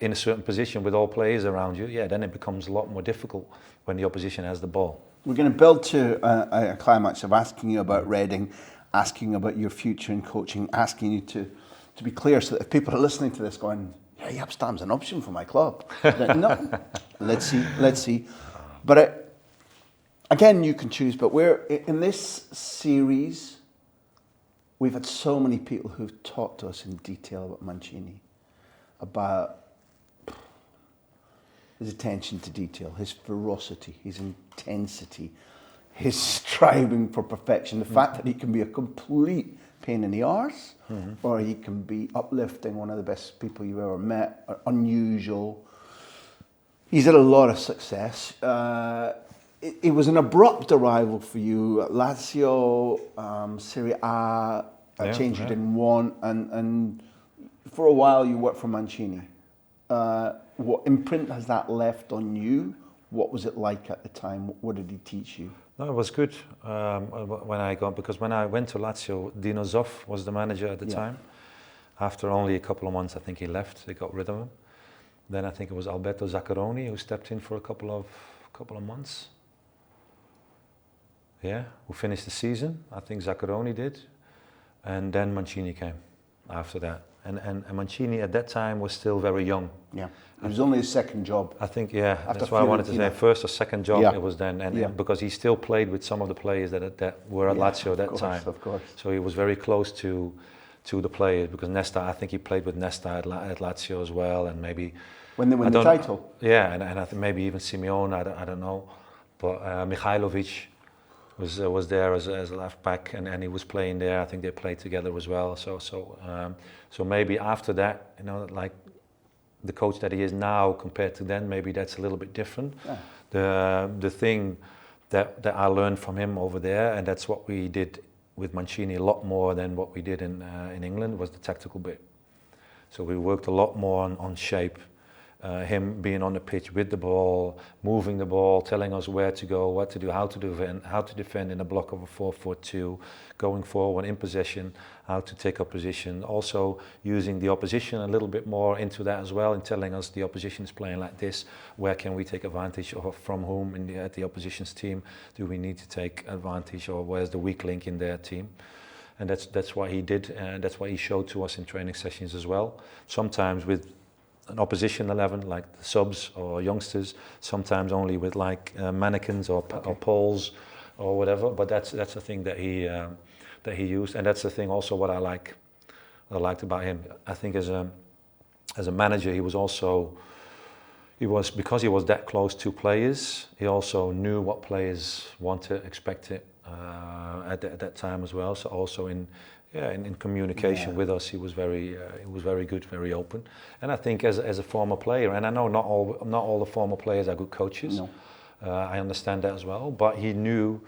in a certain position with all players around you, yeah, then it becomes a lot more difficult when the opposition has the ball. We're going to build to a climax of asking you about Reading, asking about your future in coaching, asking you to be clear, so that if people are listening to this going, yeah, Jaap Stam's an option for my club. No, let's see. But again, you can choose, but we're in this series, we've had so many people who've talked to us in detail about Mancini, about his attention to detail, his ferocity, his intensity, his striving for perfection, the fact that he can be a complete pain in the arse, or he can be uplifting, one of the best people you've ever met, unusual. He's had a lot of success. It was an abrupt arrival for you at Lazio, Serie A, a change you didn't want, and for a while you worked for Mancini. What imprint has that left on you? What was it like at the time? What did he teach you? No, it was good when I went to Lazio, Dino Zoff was the manager at the time. After only a couple of months, I think he left. They got rid of him. Then I think it was Alberto Zaccheroni who stepped in for a couple of months. Yeah, who finished the season. I think Zaccheroni did, and then Mancini came after that. And Mancini at that time was still very young. Yeah, it was only his second job. I think, yeah, that's why I wanted to say first or second job it was then. And because he still played with some of the players that were at Lazio at that time. Of course. So he was very close to the players, because Nesta, I think he played with Nesta at Lazio as well, and maybe... When they won the title? Yeah, and I think maybe even Simeone, I don't know. But Mihailovic was there as a left back, and he was playing there. I think they played together as well. So maybe after that, like the coach that he is now compared to then, maybe that's a little bit different. Yeah. The thing that I learned from him over there, and that's what we did with Mancini a lot more than what we did in England was the tactical bit. So we worked a lot more on shape. Him being on the pitch with the ball, moving the ball, telling us where to go, what to do, how to defend in a block of a 4-4-2, going forward in possession, how to take up position. Also using the opposition a little bit more into that as well, and telling us the opposition is playing like this. Where can we take advantage, or from whom at the opposition's team do we need to take advantage, or where's the weak link in their team? And that's what he did, and that's what he showed to us in training sessions as well. Sometimes with an opposition 11, like the subs or youngsters, sometimes only with like mannequins or poles or whatever. But that's the thing that he used, and that's the thing also what I liked about him. I think as a manager, because he was that close to players, he also knew what players wanted, expected at that time as well. So also in communication with us, he was very good, very open. And I think as a former player, and I know not all the former players are good coaches. No. I understand that as well. But he knew,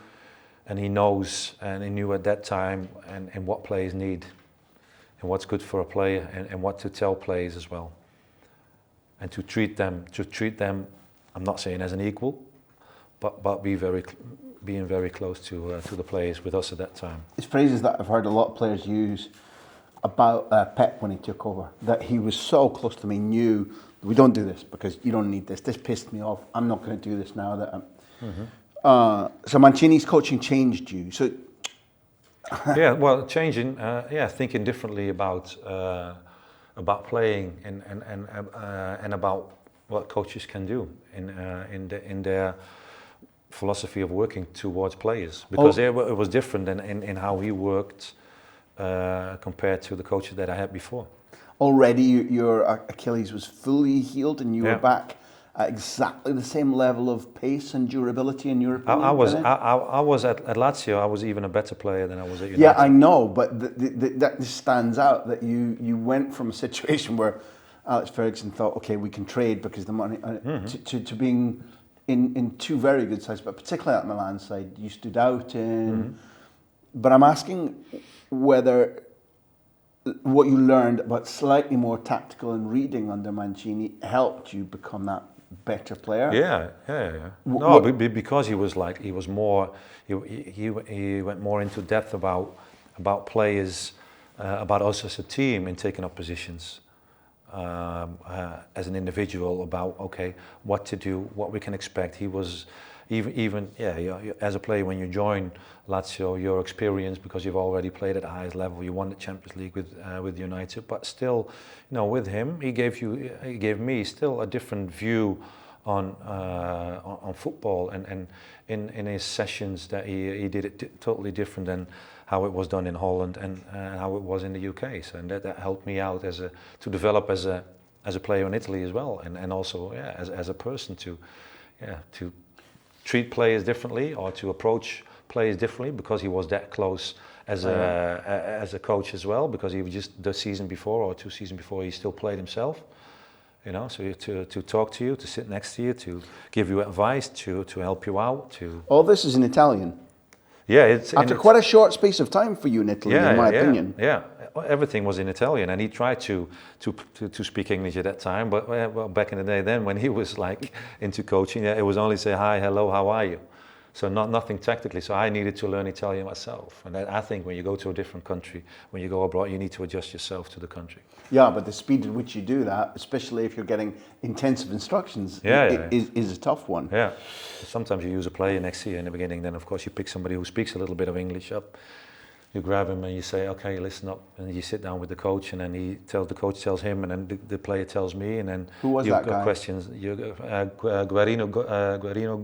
and he knows, and he knew at that time, and what players need, and what's good for a player, and what to tell players as well, and to treat them. I'm not saying as an equal, but being very close to the players with us at that time. It's phrases that I've heard a lot of players use about Pep when he took over, that he was so close to me, knew, we don't do this because you don't need this pissed me off, I'm not going to do this now that I'm... So Mancini's coaching changed you, so... Yeah, well, changing, thinking differently about playing and about what coaches can do in their philosophy of working towards players, because it was different in how he worked compared to the coaches that I had before. Already your Achilles was fully healed and you were back at exactly the same level of pace and durability in your opinion? I was at Lazio, I was even a better player than I was at United. Yeah, I know, but that stands out, that you went from a situation where Alex Ferguson thought, okay, we can trade because the money, to being in two very good sides, but particularly at Milan side, you stood out in. But I'm asking whether what you learned about slightly more tactical and reading under Mancini helped you become that better player. Yeah. No, because he went more into depth about players, about us as a team in taking up positions. As an individual, about what to do, what we can expect. He was even as a player, when you join Lazio, your experience, because you've already played at the highest level, you won the Champions League with United, but still, with him, he gave me still a different view on football, and in his sessions that he did it totally different than how it was done in Holland and how it was in the UK. So, and that helped me out to develop as a player in Italy as well, and also as a person to treat players differently, or to approach players differently, because he was that close as a coach as well, because he was just the season before or 2 seasons before he still played himself. So to talk to you, to sit next to you, to give you advice, to help you out. All this is in Italian. Yeah, it's after quite a short space of time for you in Italy, in my opinion. Yeah, everything was in Italian, and he tried to speak English at that time. But back in the day, then when he was like into coaching, it was only say hi, hello, how are you? So nothing tactically. So I needed to learn Italian myself, and I think when you go to a different country, when you go abroad, you need to adjust yourself to the country. Yeah, but the speed at which you do that, especially if you're getting intensive instructions, is a tough one. Yeah. Sometimes you use a player next to you in the beginning, then of course you pick somebody who speaks a little bit of English up. You grab him and you say, okay, listen up, and you sit down with the coach, and then the coach tells him, and then the player tells me, and then who was that guy? Questions. Guarino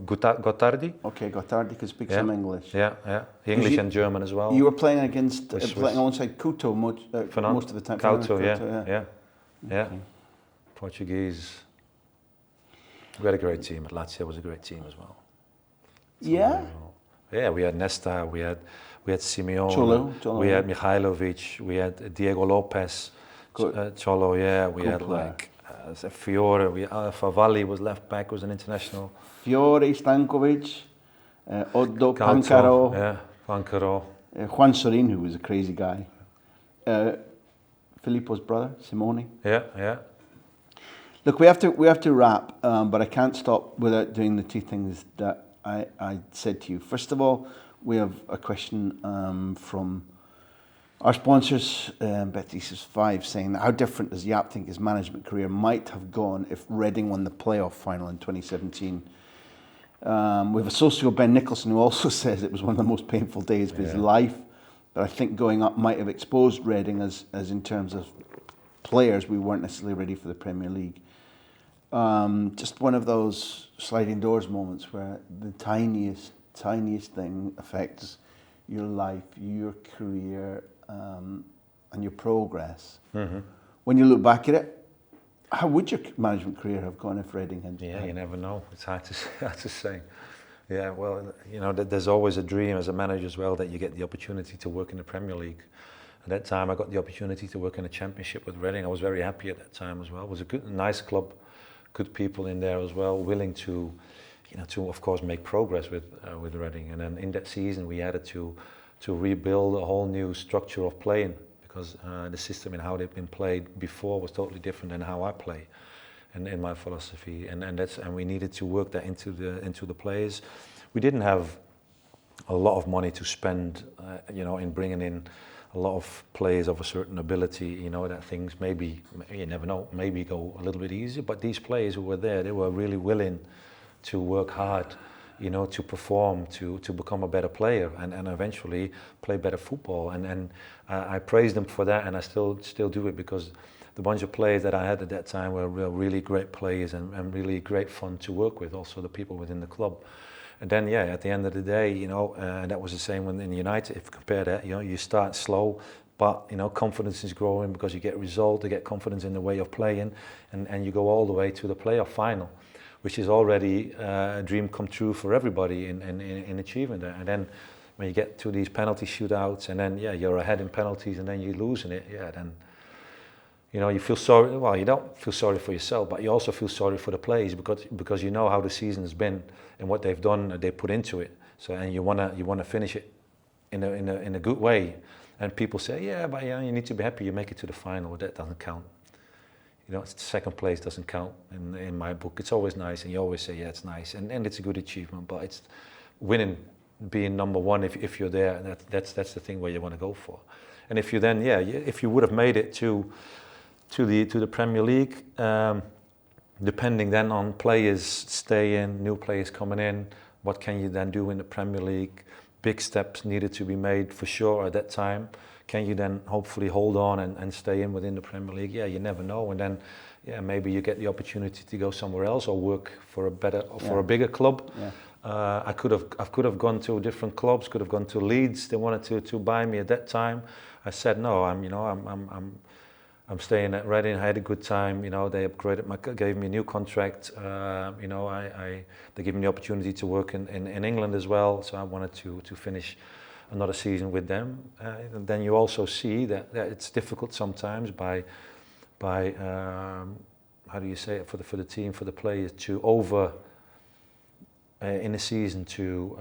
Gottardi. Okay, Gottardi can speak some English. Yeah. English and German as well. You were playing alongside Couto most of the time. Couto, yeah. Okay. Portuguese. We had a great team at Lazio. It was a great team as well. Yeah, we had Nesta, we had Simeone, Cholo. We had Mihailovic, we had Diego Lopez, Cholo, we had Fiore, Favalli was left back, was an international. Fiore, Stankovic, Oddo, Pancaro. Yeah, Pancaro. Juan Sorin, who was a crazy guy. Filippo's brother, Simone. Yeah. Look, we have to wrap, but I can't stop without doing the two things that I said to you. First of all, we have a question from our sponsors, Bet365, saying, how different does Jaap think his management career might have gone if Reading won the playoff final in 2017? We have a socio, Ben Nicholson, who also says it was one of the most painful days of his life. But I think going up might have exposed Reading as in terms of players, we weren't necessarily ready for the Premier League. Just one of those sliding doors moments where the tiniest thing affects your life, your career, and your progress. Mm-hmm. When you look back at it, how would your management career have gone if Reading had? Yeah, you never know. It's hard to say. Yeah, well, there's always a dream as a manager as well that you get the opportunity to work in the Premier League. At that time, I got the opportunity to work in a championship with Reading. I was very happy at that time as well. It was a nice club, good people in there as well, willing to of course make progress with Reading. And then in that season, we had to rebuild a whole new structure of playing because the system and how they've been played before was totally different than how I play, and in my philosophy. And we needed to work that into the players. We didn't have a lot of money to spend, in bringing in a lot of players of a certain ability, that things maybe, you never know, maybe go a little bit easier. But these players who were there, they were really willing to work hard, to perform, to become a better player and eventually play better football. And I praise them for that, and I still do it because the bunch of players that I had at that time were really great players and really great fun to work with, also the people within the club. And then, at the end of the day, that was the same when in United. If you compare that, you start slow, but confidence is growing because you get results, you get confidence in the way of playing, and you go all the way to the playoff final, which is already a dream come true for everybody in achieving that. And then when you get to these penalty shootouts, and then you're ahead in penalties, and then you lose in it, then you feel sorry. Well, you don't feel sorry for yourself, but you also feel sorry for the players because you know how the season has been and what they've done, they put into it. So and you wanna finish it in a good way. And people say, but you need to be happy you make it to the final. Well, that doesn't count. Second place doesn't count in my book. It's always nice, and you always say, it's nice, and it's a good achievement. But it's winning, being number one if you're there. That's the thing where you want to go for. And if you then, if you would have made it to the Premier League, depending then on players staying, new players coming in, what can you then do in the Premier League? Big steps needed to be made for sure at that time. Can you then hopefully hold on and stay in within the Premier League? You never know. And then, maybe you get the opportunity to go somewhere else or work for a bigger club. Yeah. I could have gone to different clubs. Could have gone to Leeds. They wanted to buy me at that time. I said no. I'm staying at Reading. I had a good time. They gave me a new contract. They gave me the opportunity to work in England as well. So I wanted to finish another season with them. And then you also see that it's difficult sometimes by how do you say it, for the team, for the players to in a season to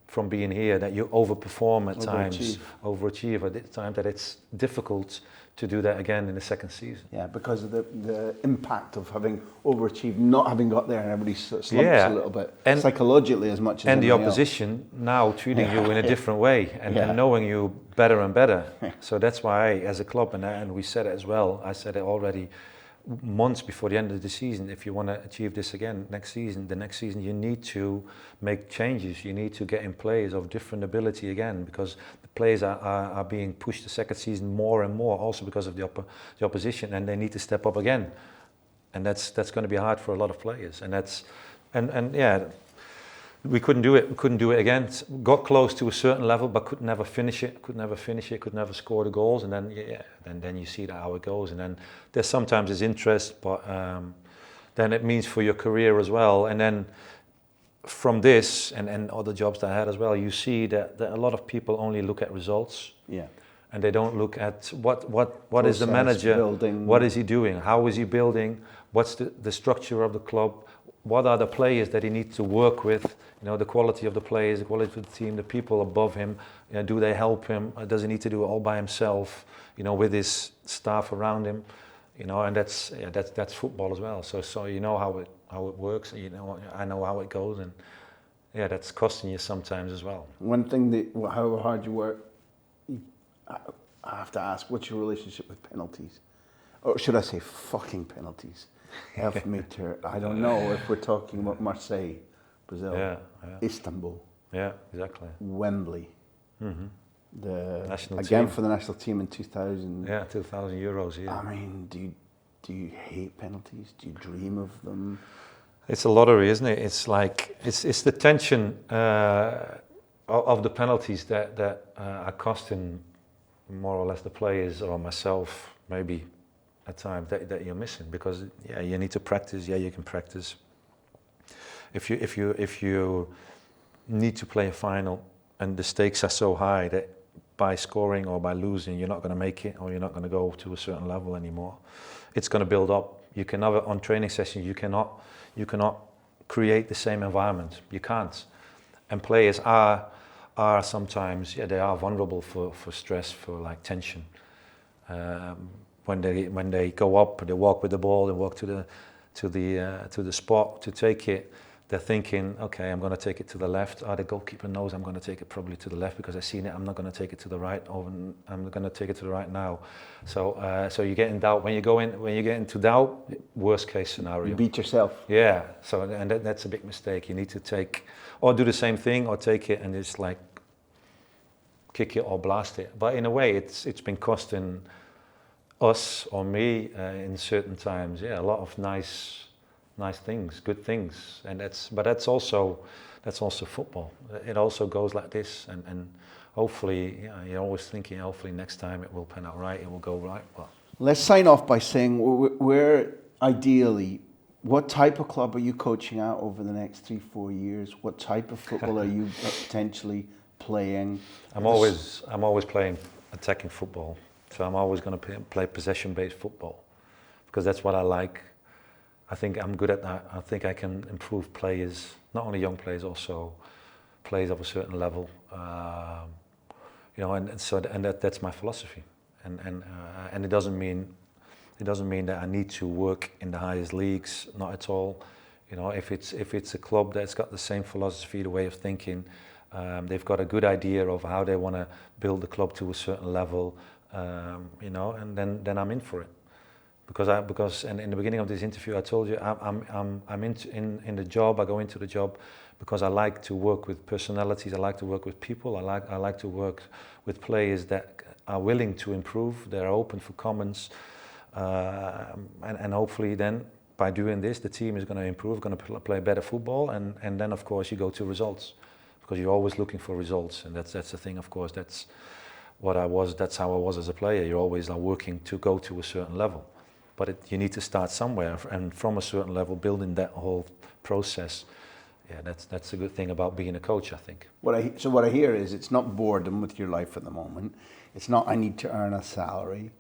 from being here, that you overperform at times, overachieve at the time, that it's difficult to do that again in the second season. Yeah, because of the impact of having overachieved, not having got there, and everybody slumps a little bit, and psychologically as much as and the opposition now treating you in a different way and knowing you better and better. So that's why, as a club, and we said it as well, I said it already months before the end of the season, if you want to achieve this again the next season, you need to make changes. You need to get in players of different ability again, because the players are being pushed the second season more and more, also because of the opposition, and they need to step up again. And that's going to be hard for a lot of players. And we couldn't do it. We couldn't do it again. Got close to a certain level, but could never finish it. Could never score the goals. And then you see how it goes. And then there's sometimes interest, but then it means for your career as well. And then from this and other jobs that I had as well, you see that a lot of people only look at results. Yeah. And they don't look at what is the manager building. What is he doing? How is he building? What's the structure of the club? what are the players that he needs to work with, you know, the quality of the players, the quality of the team, the people above him, you know, do they help him, or does he need to do it all by himself, you know, with his staff around him, you know, and that's football as well. So you know how it works, you know, I know how it goes, and yeah, that's costing you sometimes as well. One thing that, however hard you work, I have to ask, what's your relationship with penalties? Or should I say fucking penalties? Elfmeter, I don't know if we're talking about Marseille, Brazil, Yeah. Istanbul, Yeah, exactly. Wembley, The national again team. for the national team in 2000. Yeah, 2,000 euros, yeah. I mean, do you hate penalties? Do you dream of them? It's a lottery, isn't it? It's like, it's the tension of the penalties that are costing more or less the players or myself, maybe at times, that you're missing, because yeah, you need to practice. Yeah, you can practice. If you need to play a final and the stakes are so high that by scoring or by losing you're not going to make it, or you're not going to go to a certain level anymore, it's going to build up. You can never, on training sessions, you cannot create the same environment. You can't. And players are sometimes, yeah, they are vulnerable for stress, for like tension. When they go up, they walk with the ball, they walk to the spot to take it. They're thinking, okay, I'm going to take it to the left. The goalkeeper knows I'm going to take it probably to the left because I've seen it. I'm not going to take it to the right, or I'm going to take it to the right now. So you get in doubt. When you get into doubt, worst case scenario. You beat yourself. Yeah. So and that's a big mistake. You need to take, or do the same thing, or take it and just like kick it or blast it. But in a way, it's been costing us or me in certain times, yeah, a lot of nice things, good things, and that's also football. It also goes like this, and hopefully, yeah, you're always thinking, hopefully next time it will pan out right, it will go right. Well, let's sign off by saying where ideally, what type of club are you coaching at over the next 3-4 years? What type of football are you potentially playing? I'm always playing attacking football, so I'm always going to play possession-based football because that's what I like. I think I'm good at that. I think I can improve players, not only young players, also players of a certain level. You know, and that's my philosophy. And it doesn't mean that I need to work in the highest leagues. Not at all. You know, if it's a club that's got the same philosophy, the way of thinking, they've got a good idea of how they want to build the club to a certain level. You know, and then I'm in for it. Because in the beginning of this interview I told you I'm in the job. I go into the job because I like to work with personalities. I like to work with people. I like to work with players that are willing to improve. They're open for comments, and hopefully then by doing this the team is going to improve, going to play better football, and then of course you go to results because you're always looking for results, and that's the thing. Of course that's what I was. That's how I was as a player. You're always working to go to a certain level. But you need to start somewhere, and from a certain level, building that whole process. Yeah, that's a good thing about being a coach, I think. What I hear is it's not boredom with your life at the moment. It's not I need to earn a salary.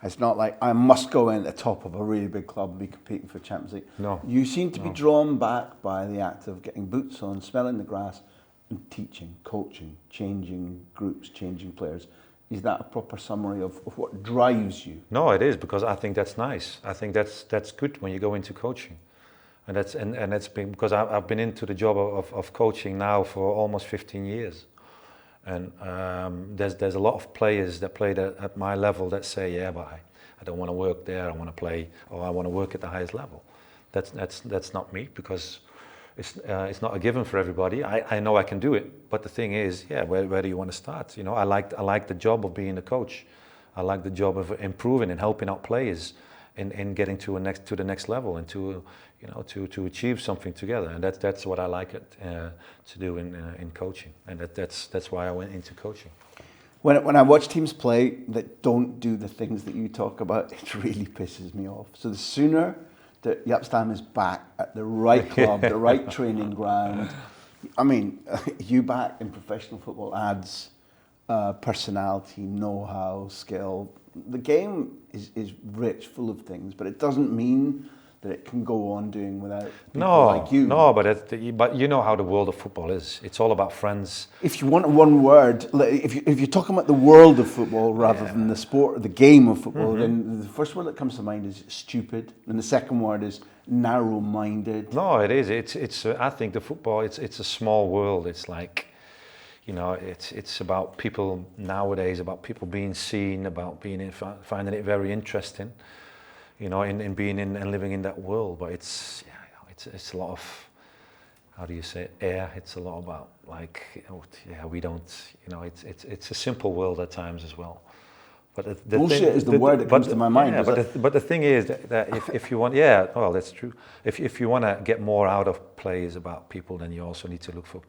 It's not like I must go in at the top of a really big club and be competing for Champions League. No. You seem to be drawn back by the act of getting boots on, smelling the grass, and teaching, coaching, changing groups, changing players. Is that a proper summary of what drives you? No, it is, because I think that's nice. I think that's good when you go into coaching, and that's been because I've been into the job of coaching now for almost 15 years, and there's a lot of players that play at my level that say, yeah, but I don't want to work there. I want to play, or I want to work at the highest level. That's not me, because it's not a given for everybody. I know I can do it, but the thing is, yeah, where do you want to start? You know, I like the job of being a coach. I like the job of improving and helping out players in getting to the next level, and to achieve something together. And that's what I like to do in coaching, and that's why I went into coaching. When I watch teams play that don't do the things that you talk about, it really pisses me off. So the sooner that Jaap Stam is back at the right club, the right training ground. I mean, you back in professional football adds personality, know-how, skill. The game is rich, full of things, but it doesn't mean that it can go on doing without people No, like you. no, but you know how the world of football is. It's all about friends. If you want one word, if you're talking about the world of football rather than the sport, the game of football, then the first word that comes to mind is stupid, and the second word is narrow-minded. No, it is. It's. I think the football. It's a small world. It's like, you know, it's about people nowadays, about people being seen, about finding it very interesting, you know, in being in and living in that world. But it's a lot of, how do you say it, air. It's a lot about like, we don't, you know, it's a simple world at times as well. But bullshit is the word that comes to my mind. Yeah, but the thing is that if you want, well, that's true. If you want to get more out of players about people, then you also need to look for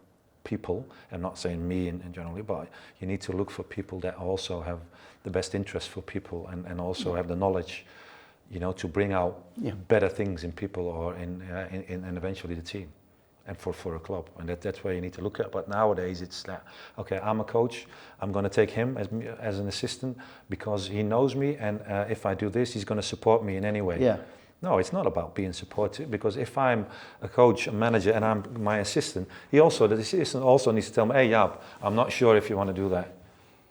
people. I'm not saying me in generally, but you need to look for people that also have the best interest for people and also have the knowledge, you know, to bring out better things in people or in eventually the team. And for a club, and that's where you need to look at. But nowadays it's that, okay, I'm a coach, I'm going to take him as an assistant because he knows me, and if I do this, he's going to support me in any way. Yeah. No, it's not about being supportive, because if I'm a coach, a manager, and I'm my assistant, the assistant also needs to tell me, hey, Jaap, I'm not sure if you want to do that,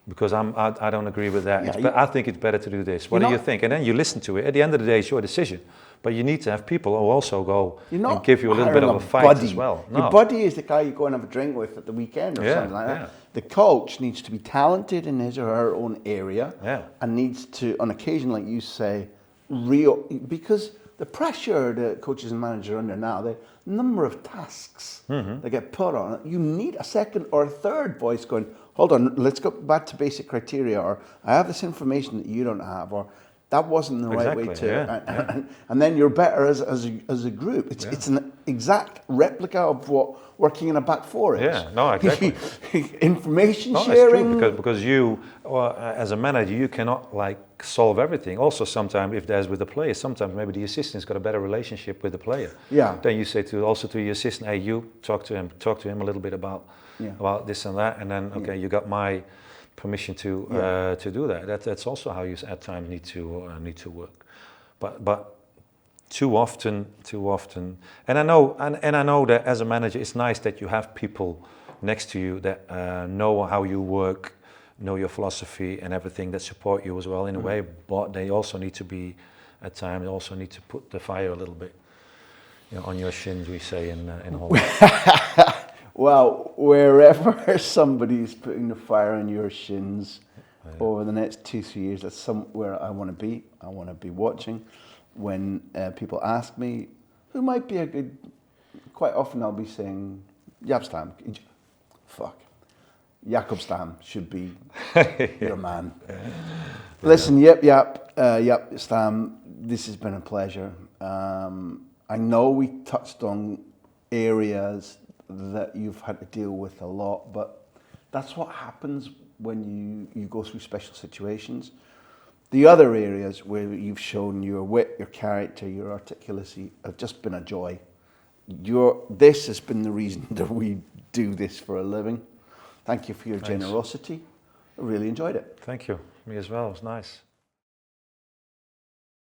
because I don't agree with that. Yeah, I think it's better to do this. What do you think? And then you listen to it. At the end of the day, it's your decision. But you need to have people who also go and give you a little bit of a fight as well. No. Your buddy is the guy you go and have a drink with at the weekend or something like that. The coach needs to be talented in his or her own area and needs to, on occasion, like you say, because the pressure that coaches and managers are under now, the number of tasks that get put on it, you need a second or a third voice going, hold on, let's go back to basic criteria, or I have this information that you don't have, or that wasn't the right way to, and then you're better as a group. It's an exact replica of what working in a back four is. Yeah, no, exactly. Information sharing. It's true, because you, as a manager, you cannot like solve everything. Also, sometimes if there's with the player, sometimes maybe the assistant's got a better relationship with the player. Yeah. Then you say to your assistant, hey, you talk to him a little bit about this and that, and then you got my permission to do that. That's also how you at times need to work, but too often, and I know that as a manager, it's nice that you have people next to you that know how you work, know your philosophy and everything, that support you as well in a way. But they also need to be at times also need to put the fire a little bit, you know, on your shins, we say in Holland. Well, wherever somebody's putting the fire on your shins over the next 2-3 years, that's somewhere I want to be. I want to be watching. When people ask me, who might be a good, quite often I'll be saying, Jaap Stam. Fuck. Jaap Stam should be your man. Listen, Jaap Stam, this has been a pleasure. I know we touched on areas that you've had to deal with a lot, but that's what happens when you go through special situations. The other areas where you've shown your wit, your character, your articulacy have just been a joy. This has been the reason that we do this for a living. Thank you for your generosity. I really enjoyed it. Thank you. Me as well. It was nice.